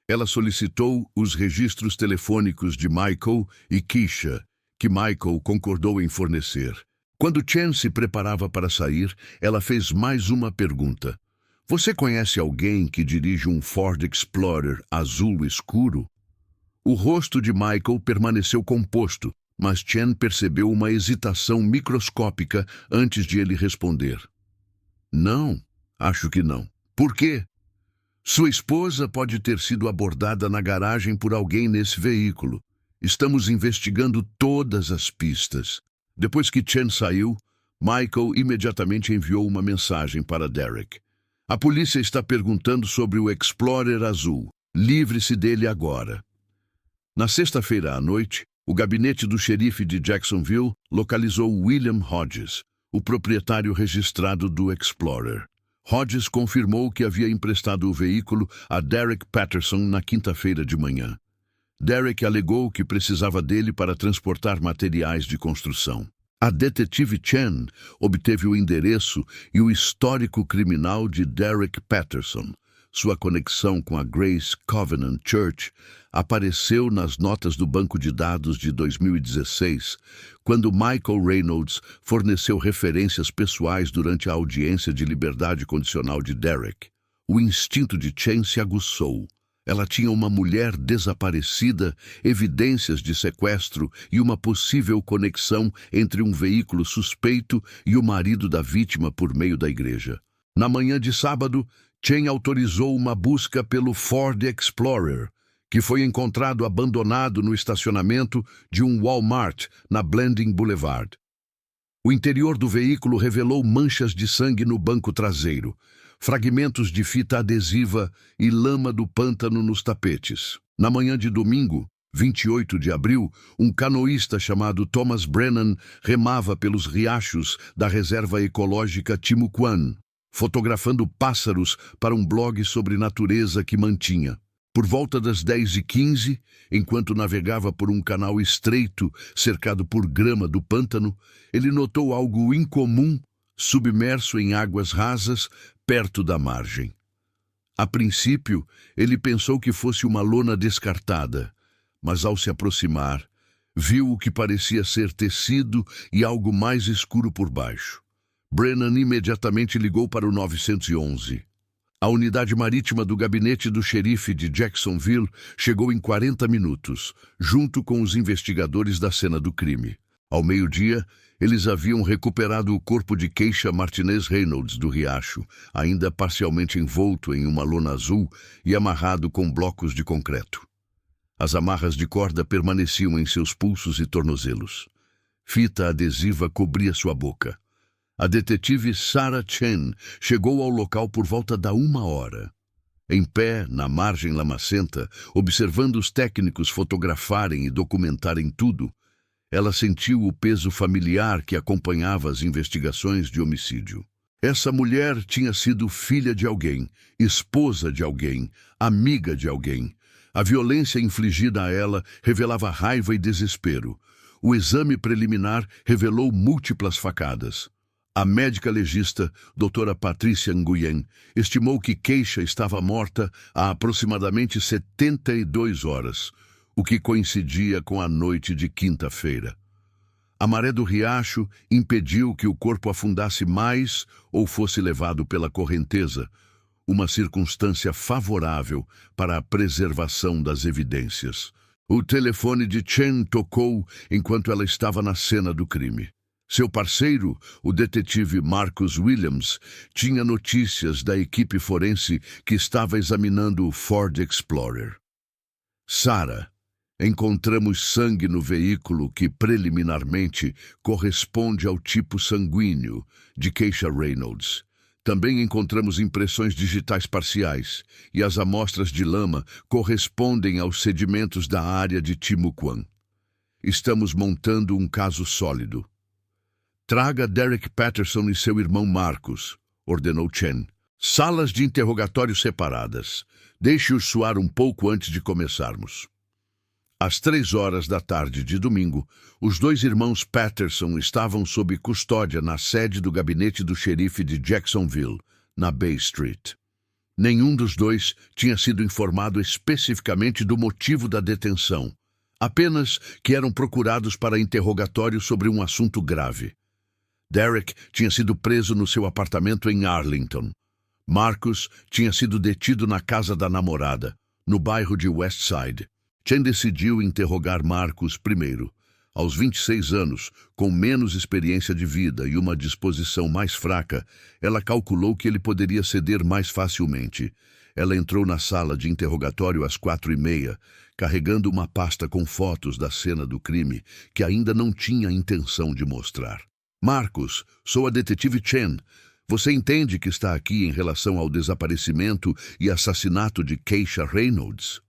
Ela solicitou os registros telefônicos de Michael e Keisha, que Michael concordou em fornecer. Quando Chen se preparava para sair, ela fez mais uma pergunta. Você conhece alguém que dirige um Ford Explorer azul escuro? O rosto de Michael permaneceu composto, mas Chen percebeu uma hesitação microscópica antes de ele responder. Não, acho que não. Por quê? Sua esposa pode ter sido abordada na garagem por alguém nesse veículo. Estamos investigando todas as pistas. Depois que Chen saiu, Michael imediatamente enviou uma mensagem para Derek. A polícia está perguntando sobre o Explorer azul. Livre-se dele agora. Na sexta-feira à noite, o gabinete do xerife de Jacksonville localizou William Hodges, o proprietário registrado do Explorer. Hodges confirmou que havia emprestado o veículo a Derek Patterson na quinta-feira de manhã. Derek alegou que precisava dele para transportar materiais de construção. A detetive Chen obteve o endereço e o histórico criminal de Derek Patterson. Sua conexão com a Grace Covenant Church apareceu nas notas do banco de dados de 2016, quando Michael Reynolds forneceu referências pessoais durante a audiência de liberdade condicional de Derek. O instinto de Chen se aguçou. Ela tinha uma mulher desaparecida, evidências de sequestro e uma possível conexão entre um veículo suspeito e o marido da vítima por meio da igreja. Na manhã de sábado, Chen autorizou uma busca pelo Ford Explorer, que foi encontrado abandonado no estacionamento de um Walmart na Blanding Boulevard. O interior do veículo revelou manchas de sangue no banco traseiro, fragmentos de fita adesiva e lama do pântano nos tapetes. Na manhã de domingo, 28 de abril, um canoísta chamado Thomas Brennan remava pelos riachos da reserva ecológica Timucuan, fotografando pássaros para um blog sobre natureza que mantinha. Por volta das 10h15, enquanto navegava por um canal estreito cercado por grama do pântano, ele notou algo incomum submerso em águas rasas perto da margem. A princípio, ele pensou que fosse uma lona descartada, mas ao se aproximar, viu o que parecia ser tecido e algo mais escuro por baixo. Brennan imediatamente ligou para o 911. A unidade marítima do gabinete do xerife de Jacksonville chegou em 40 minutos, junto com os investigadores da cena do crime. Ao meio-dia, eles haviam recuperado o corpo de Keisha Martinez Reynolds do riacho, ainda parcialmente envolto em uma lona azul e amarrado com blocos de concreto. As amarras de corda permaneciam em seus pulsos e tornozelos. Fita adesiva cobria sua boca. A detetive Sarah Chen chegou ao local por volta da 1h. Em pé, na margem lamacenta, observando os técnicos fotografarem e documentarem tudo, ela sentiu o peso familiar que acompanhava as investigações de homicídio. Essa mulher tinha sido filha de alguém, esposa de alguém, amiga de alguém. A violência infligida a ela revelava raiva e desespero. O exame preliminar revelou múltiplas facadas. A médica legista, doutora Patricia Nguyen, estimou que Keisha estava morta há aproximadamente 72 horas, o que coincidia com a noite de quinta-feira. A maré do riacho impediu que o corpo afundasse mais ou fosse levado pela correnteza, uma circunstância favorável para a preservação das evidências. O telefone de Chen tocou enquanto ela estava na cena do crime. Seu parceiro, o detetive Marcus Williams, tinha notícias da equipe forense que estava examinando o Ford Explorer. Sarah, encontramos sangue no veículo que preliminarmente corresponde ao tipo sanguíneo de Keisha Reynolds. Também encontramos impressões digitais parciais e as amostras de lama correspondem aos sedimentos da área de Timucuan. Estamos montando um caso sólido. Traga Derek Patterson e seu irmão Marcus, ordenou Chen. Salas de interrogatório separadas. Deixe-os suar um pouco antes de começarmos. Às 3 horas da tarde de domingo, os dois irmãos Patterson estavam sob custódia na sede do gabinete do xerife de Jacksonville, na Bay Street. Nenhum dos dois tinha sido informado especificamente do motivo da detenção, apenas que eram procurados para interrogatório sobre um assunto grave. Derek tinha sido preso no seu apartamento em Arlington. Marcus tinha sido detido na casa da namorada, no bairro de Westside. Chen decidiu interrogar Marcus primeiro. Aos 26 anos, com menos experiência de vida e uma disposição mais fraca, ela calculou que ele poderia ceder mais facilmente. Ela entrou na sala de interrogatório às 4h30, carregando uma pasta com fotos da cena do crime que ainda não tinha intenção de mostrar. Marcus, sou a detetive Chen. Você entende que está aqui em relação ao desaparecimento e assassinato de Keisha Reynolds?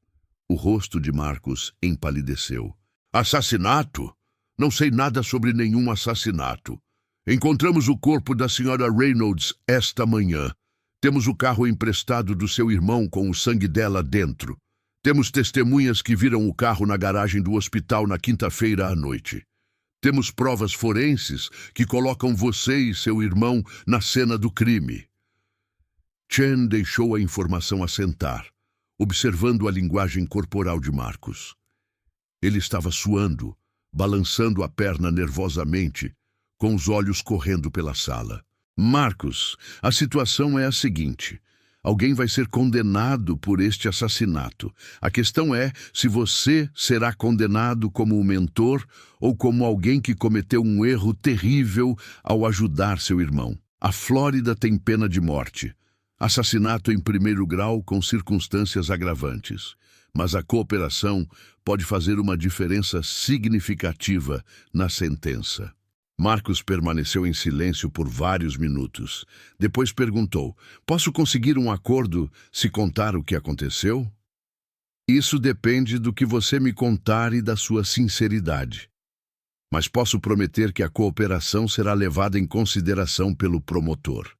O rosto de Marcus empalideceu. Assassinato? Não sei nada sobre nenhum assassinato. Encontramos o corpo da senhora Reynolds esta manhã. Temos o carro emprestado do seu irmão com o sangue dela dentro. Temos testemunhas que viram o carro na garagem do hospital na quinta-feira à noite. Temos provas forenses que colocam você e seu irmão na cena do crime. Chen deixou a informação assentar, observando a linguagem corporal de Marcus. Ele estava suando, balançando a perna nervosamente, com os olhos correndo pela sala. Marcus, a situação é a seguinte. Alguém vai ser condenado por este assassinato. A questão é se você será condenado como o mentor ou como alguém que cometeu um erro terrível ao ajudar seu irmão. A Flórida tem pena de morte. Assassinato em primeiro grau com circunstâncias agravantes. Mas a cooperação pode fazer uma diferença significativa na sentença. Marcus permaneceu em silêncio por vários minutos. Depois perguntou, posso conseguir um acordo se contar o que aconteceu? Isso depende do que você me contar e da sua sinceridade. Mas posso prometer que a cooperação será levada em consideração pelo promotor.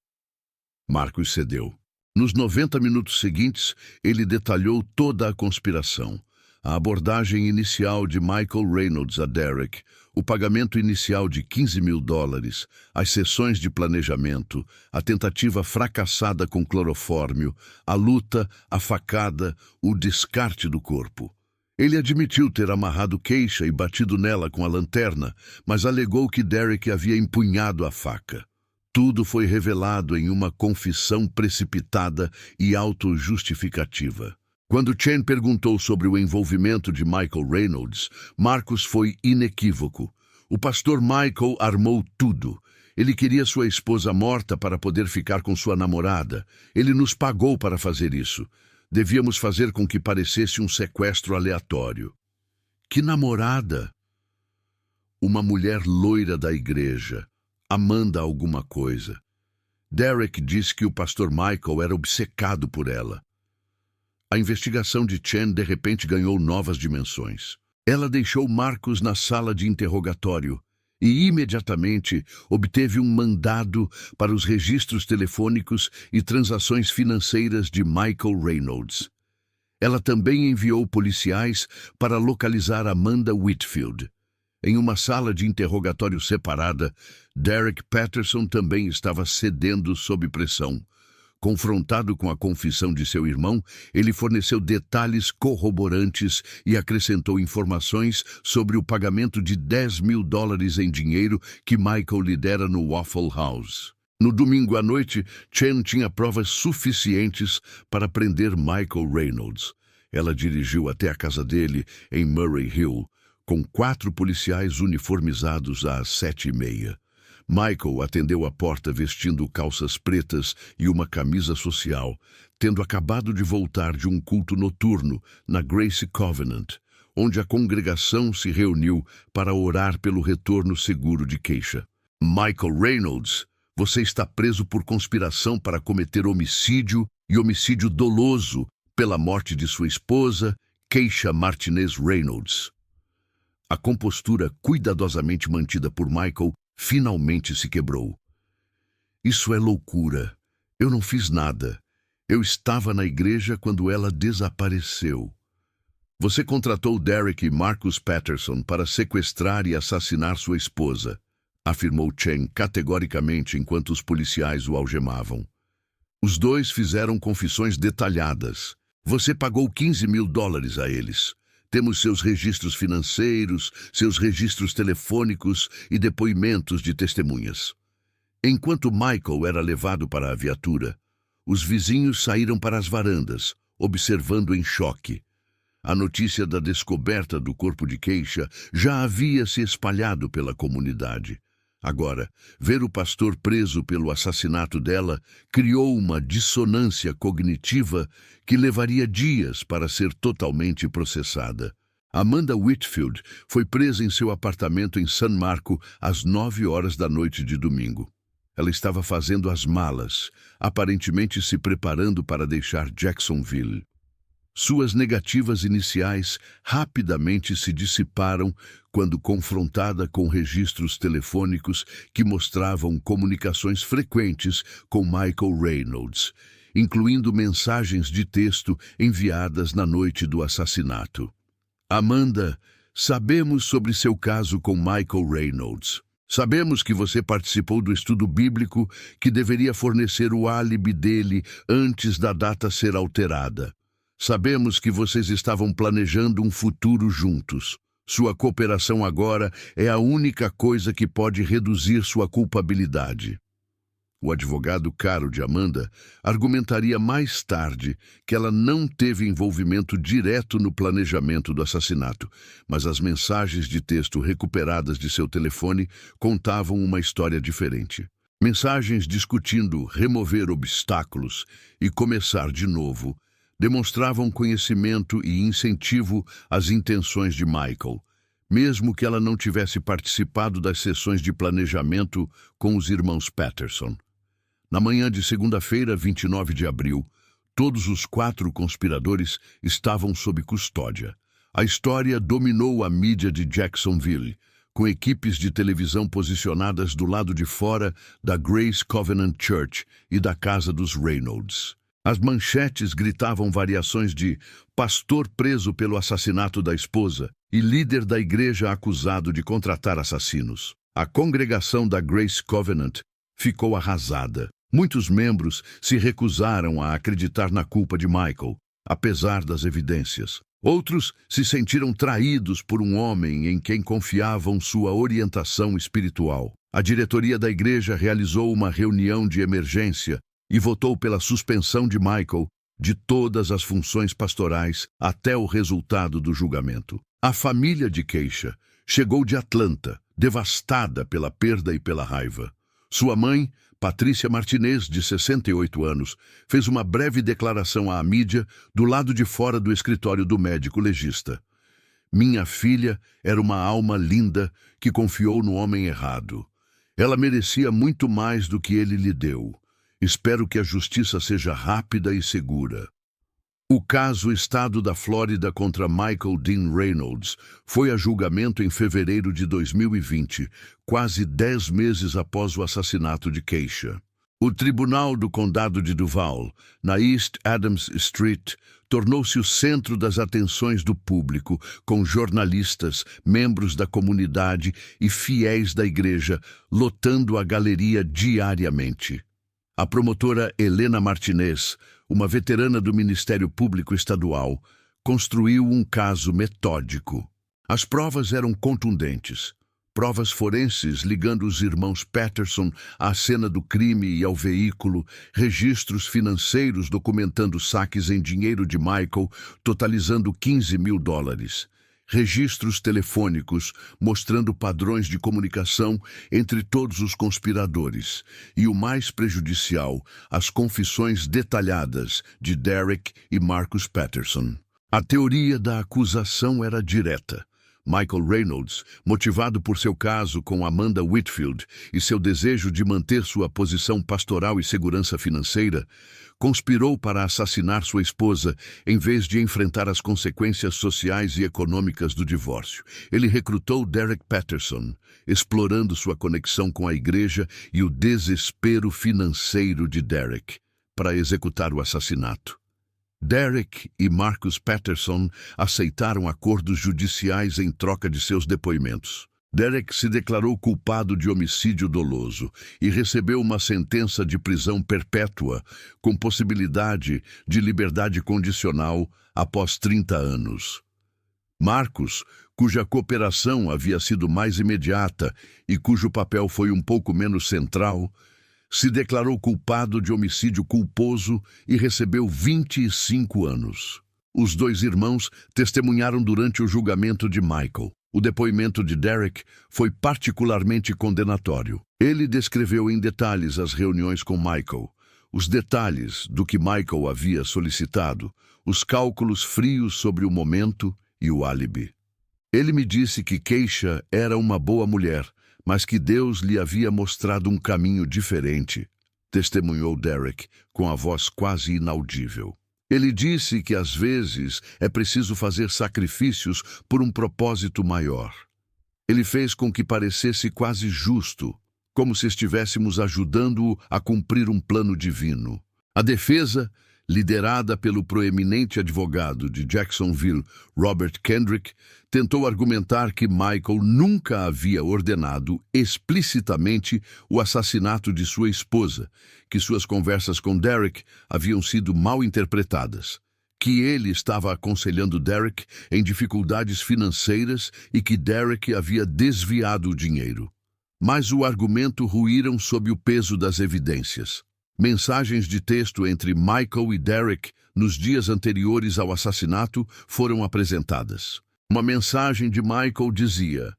Marcus cedeu. Nos 90 minutos seguintes, ele detalhou toda a conspiração. A abordagem inicial de Michael Reynolds a Derek, o pagamento inicial de $15.000, as sessões de planejamento, a tentativa fracassada com clorofórmio, a luta, a facada, o descarte do corpo. Ele admitiu ter amarrado Keisha e batido nela com a lanterna, mas alegou que Derek havia empunhado a faca. Tudo foi revelado em uma confissão precipitada e autojustificativa. Quando Chen perguntou sobre o envolvimento de Michael Reynolds, Marcus foi inequívoco. O pastor Michael armou tudo. Ele queria sua esposa morta para poder ficar com sua namorada. Ele nos pagou para fazer isso. Devíamos fazer com que parecesse um sequestro aleatório. Que namorada? Uma mulher loira da igreja. Amanda alguma coisa. Derek disse que o pastor Michael era obcecado por ela. A investigação de Chen de repente ganhou novas dimensões. Ela deixou Marcus na sala de interrogatório e imediatamente obteve um mandado para os registros telefônicos e transações financeiras de Michael Reynolds. Ela também enviou policiais para localizar Amanda Whitfield. Em uma sala de interrogatório separada, Derek Patterson também estava cedendo sob pressão. Confrontado com a confissão de seu irmão, ele forneceu detalhes corroborantes e acrescentou informações sobre o pagamento de $10.000 em dinheiro que Michael lhe dera no Waffle House. No domingo à noite, Chen tinha provas suficientes para prender Michael Reynolds. Ela dirigiu até a casa dele, em Murray Hill, com 4 policiais uniformizados às 7h30. Michael atendeu a porta vestindo calças pretas e uma camisa social, tendo acabado de voltar de um culto noturno na Grace Covenant, onde a congregação se reuniu para orar pelo retorno seguro de Keisha. Michael Reynolds, você está preso por conspiração para cometer homicídio e homicídio doloso pela morte de sua esposa, Keisha Martinez Reynolds. A compostura cuidadosamente mantida por Michael finalmente se quebrou. Isso é loucura. Eu não fiz nada. Eu estava na igreja quando ela desapareceu. Você contratou Derek e Marcus Patterson para sequestrar e assassinar sua esposa, afirmou Chen categoricamente enquanto os policiais o algemavam. Os dois fizeram confissões detalhadas. Você pagou $15.000 a eles. Temos seus registros financeiros, seus registros telefônicos e depoimentos de testemunhas. Enquanto Michael era levado para a viatura, os vizinhos saíram para as varandas, observando em choque. A notícia da descoberta do corpo de Keisha já havia se espalhado pela comunidade. Agora, ver o pastor preso pelo assassinato dela criou uma dissonância cognitiva que levaria dias para ser totalmente processada. Amanda Whitfield foi presa em seu apartamento em San Marco às 9h da noite de domingo. Ela estava fazendo as malas, aparentemente se preparando para deixar Jacksonville. Suas negativas iniciais rapidamente se dissiparam quando confrontada com registros telefônicos que mostravam comunicações frequentes com Michael Reynolds, incluindo mensagens de texto enviadas na noite do assassinato. Amanda, sabemos sobre seu caso com Michael Reynolds. Sabemos que você participou do estudo bíblico que deveria fornecer o álibi dele antes da data ser alterada. Sabemos que vocês estavam planejando um futuro juntos. Sua cooperação agora é a única coisa que pode reduzir sua culpabilidade. O advogado caro de Amanda argumentaria mais tarde que ela não teve envolvimento direto no planejamento do assassinato, mas as mensagens de texto recuperadas de seu telefone contavam uma história diferente. Mensagens discutindo remover obstáculos e começar de novo demonstravam conhecimento e incentivo às intenções de Michael, mesmo que ela não tivesse participado das sessões de planejamento com os irmãos Patterson. Na manhã de segunda-feira, 29 de abril, todos os 4 conspiradores estavam sob custódia. A história dominou a mídia de Jacksonville, com equipes de televisão posicionadas do lado de fora da Grace Covenant Church e da casa dos Reynolds. As manchetes gritavam variações de pastor preso pelo assassinato da esposa e líder da igreja acusado de contratar assassinos. A congregação da Grace Covenant ficou arrasada. Muitos membros se recusaram a acreditar na culpa de Michael, apesar das evidências. Outros se sentiram traídos por um homem em quem confiavam sua orientação espiritual. A diretoria da igreja realizou uma reunião de emergência e votou pela suspensão de Michael de todas as funções pastorais até o resultado do julgamento. A família de Keisha chegou de Atlanta, devastada pela perda e pela raiva. Sua mãe, Patrícia Martinez, de 68 anos, fez uma breve declaração à mídia do lado de fora do escritório do médico legista. Minha filha era uma alma linda que confiou no homem errado. Ela merecia muito mais do que ele lhe deu. Espero que a justiça seja rápida e segura. O caso Estado da Flórida contra Michael Dean Reynolds foi a julgamento em fevereiro de 2020, quase 10 meses após o assassinato de Keisha. O Tribunal do Condado de Duval, na East Adams Street, tornou-se o centro das atenções do público, com jornalistas, membros da comunidade e fiéis da igreja lotando a galeria diariamente. A promotora Helena Martinez, uma veterana do Ministério Público Estadual, construiu um caso metódico. As provas eram contundentes. Provas forenses ligando os irmãos Patterson à cena do crime e ao veículo, registros financeiros documentando saques em dinheiro de Michael, totalizando $15.000, registros telefônicos mostrando padrões de comunicação entre todos os conspiradores, e o mais prejudicial, as confissões detalhadas de Derek e Marcus Patterson. A teoria da acusação era direta. Michael Reynolds, motivado por seu caso com Amanda Whitfield e seu desejo de manter sua posição pastoral e segurança financeira, conspirou para assassinar sua esposa em vez de enfrentar as consequências sociais e econômicas do divórcio. Ele recrutou Derek Patterson, explorando sua conexão com a igreja e o desespero financeiro de Derek, para executar o assassinato. Derek e Marcus Patterson aceitaram acordos judiciais em troca de seus depoimentos. Derek se declarou culpado de homicídio doloso e recebeu uma sentença de prisão perpétua, com possibilidade de liberdade condicional após 30 anos. Marcus, cuja cooperação havia sido mais imediata e cujo papel foi um pouco menos central, se declarou culpado de homicídio culposo e recebeu 25 anos. Os dois irmãos testemunharam durante o julgamento de Michael. O depoimento de Derek foi particularmente condenatório. Ele descreveu em detalhes as reuniões com Michael, os detalhes do que Michael havia solicitado, os cálculos frios sobre o momento e o álibi. Ele me disse que Keisha era uma boa mulher, mas que Deus lhe havia mostrado um caminho diferente, testemunhou Derek, com a voz quase inaudível. Ele disse que às vezes é preciso fazer sacrifícios por um propósito maior. Ele fez com que parecesse quase justo, como se estivéssemos ajudando-o a cumprir um plano divino. A defesa, liderada pelo proeminente advogado de Jacksonville, Robert Kendrick, tentou argumentar que Michael nunca havia ordenado explicitamente o assassinato de sua esposa, que suas conversas com Derek haviam sido mal interpretadas, que ele estava aconselhando Derek em dificuldades financeiras e que Derek havia desviado o dinheiro. Mas o argumento ruíram sob o peso das evidências. Mensagens de texto entre Michael e Derek nos dias anteriores ao assassinato foram apresentadas. Uma mensagem de Michael dizia: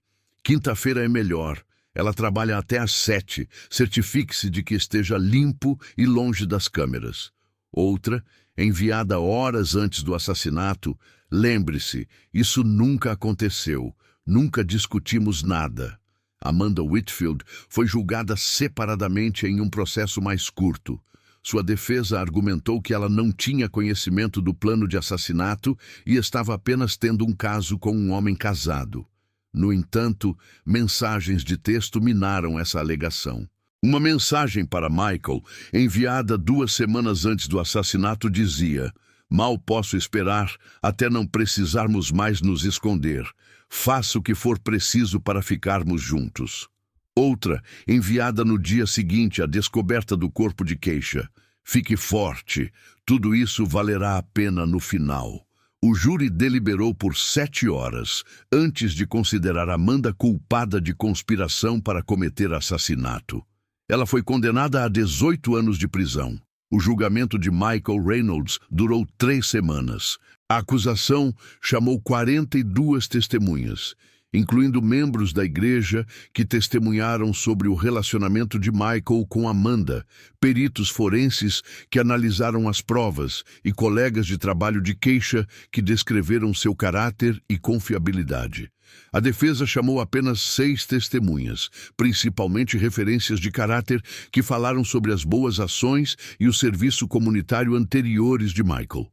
"Quinta-feira é melhor. Ela trabalha até às 7. Certifique-se de que esteja limpo e longe das câmeras." Outra, enviada horas antes do assassinato: "Lembre-se, isso nunca aconteceu. Nunca discutimos nada." Amanda Whitfield foi julgada separadamente em um processo mais curto. Sua defesa argumentou que ela não tinha conhecimento do plano de assassinato e estava apenas tendo um caso com um homem casado. No entanto, mensagens de texto minaram essa alegação. Uma mensagem para Michael, enviada 2 semanas antes do assassinato, dizia: "Mal posso esperar até não precisarmos mais nos esconder. Faça o que for preciso para ficarmos juntos." Outra, enviada no dia seguinte à descoberta do corpo de Keisha: "Fique forte, tudo isso valerá a pena no final." O júri deliberou por 7 horas antes de considerar Amanda culpada de conspiração para cometer assassinato. Ela foi condenada a 18 anos de prisão. O julgamento de Michael Reynolds durou 3 semanas. A acusação chamou 42 testemunhas, incluindo membros da igreja que testemunharam sobre o relacionamento de Michael com Amanda, peritos forenses que analisaram as provas e colegas de trabalho de Keisha que descreveram seu caráter e confiabilidade. A defesa chamou apenas 6 testemunhas, principalmente referências de caráter que falaram sobre as boas ações e o serviço comunitário anteriores de Michael.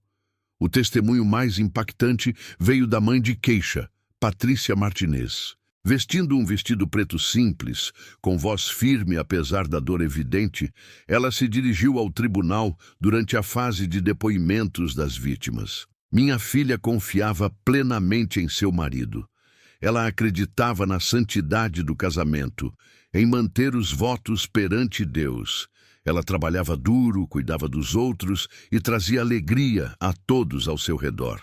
O testemunho mais impactante veio da mãe de Keisha, Patrícia Martinez. Vestindo um vestido preto simples, com voz firme apesar da dor evidente, ela se dirigiu ao tribunal durante a fase de depoimentos das vítimas. Minha filha confiava plenamente em seu marido. Ela acreditava na santidade do casamento, em manter os votos perante Deus. Ela trabalhava duro, cuidava dos outros e trazia alegria a todos ao seu redor.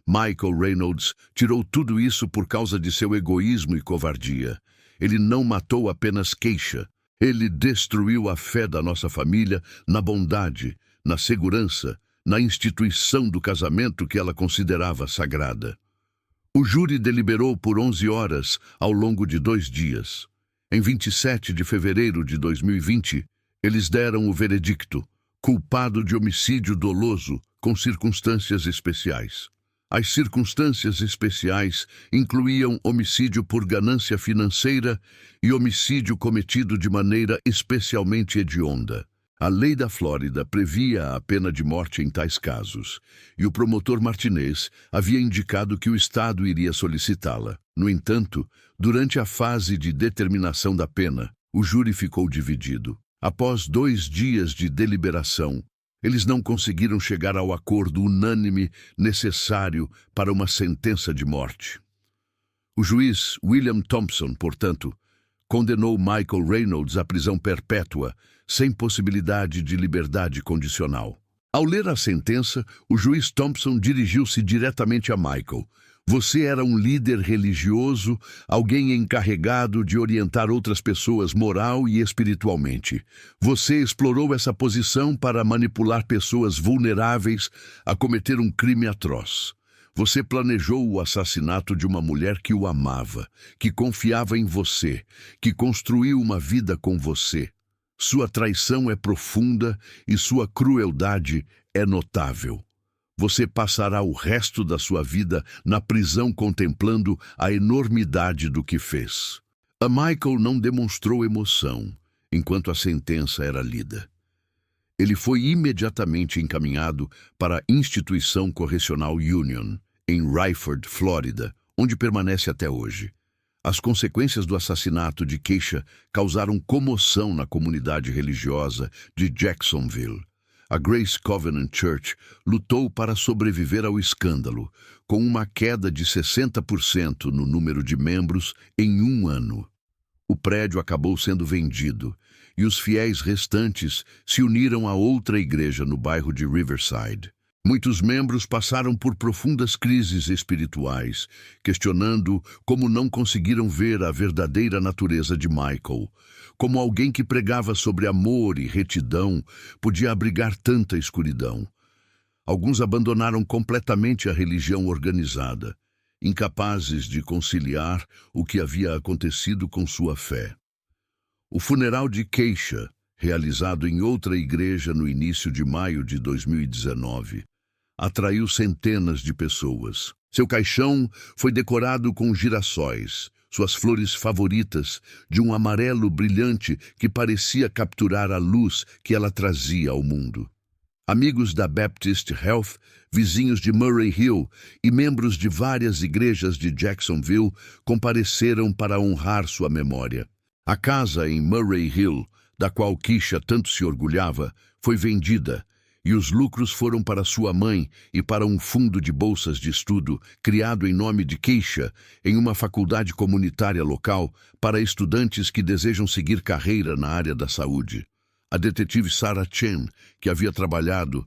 Michael Reynolds tirou tudo isso por causa de seu egoísmo e covardia. Ele não matou apenas Keisha. Ele destruiu a fé da nossa família na bondade, na segurança, na instituição do casamento que ela considerava sagrada. O júri deliberou por 11 horas ao longo de 2 dias. Em 27 de fevereiro de 2020, eles deram o veredicto: culpado de homicídio doloso com circunstâncias especiais. As circunstâncias especiais incluíam homicídio por ganância financeira e homicídio cometido de maneira especialmente hedionda. A lei da Flórida previa a pena de morte em tais casos, e o promotor Martinez havia indicado que o Estado iria solicitá-la. No entanto, durante a fase de determinação da pena, o júri ficou dividido. Após 2 dias de deliberação, eles não conseguiram chegar ao acordo unânime necessário para uma sentença de morte. O juiz William Thompson, portanto, condenou Michael Reynolds à prisão perpétua, sem possibilidade de liberdade condicional. Ao ler a sentença, o juiz Thompson dirigiu-se diretamente a Michael. Você era um líder religioso, alguém encarregado de orientar outras pessoas moral e espiritualmente. Você explorou essa posição para manipular pessoas vulneráveis a cometer um crime atroz. Você planejou o assassinato de uma mulher que o amava, que confiava em você, que construiu uma vida com você. Sua traição é profunda e sua crueldade é notável. Você passará o resto da sua vida na prisão contemplando a enormidade do que fez. A Michael não demonstrou emoção enquanto a sentença era lida. Ele foi imediatamente encaminhado para a Instituição Correcional Union, em Rayford, Flórida, onde permanece até hoje. As consequências do assassinato de Keisha causaram comoção na comunidade religiosa de Jacksonville. A Grace Covenant Church lutou para sobreviver ao escândalo, com uma queda de 60% no número de membros em 1 ano. O prédio acabou sendo vendido, e os fiéis restantes se uniram a outra igreja no bairro de Riverside. Muitos membros passaram por profundas crises espirituais, questionando como não conseguiram ver a verdadeira natureza de Michael. Como alguém que pregava sobre amor e retidão podia abrigar tanta escuridão. Alguns abandonaram completamente a religião organizada, incapazes de conciliar o que havia acontecido com sua fé. O funeral de Keisha, realizado em outra igreja no início de maio de 2019, atraiu centenas de pessoas. Seu caixão foi decorado com girassóis, suas flores favoritas, de um amarelo brilhante que parecia capturar a luz que ela trazia ao mundo. Amigos da Baptist Health, vizinhos de Murray Hill e membros de várias igrejas de Jacksonville compareceram para honrar sua memória. A casa em Murray Hill, da qual Keisha tanto se orgulhava, foi vendida, e os lucros foram para sua mãe e para um fundo de bolsas de estudo criado em nome de Keisha em uma faculdade comunitária local para estudantes que desejam seguir carreira na área da saúde. A detetive Sarah Chen, que havia trabalhado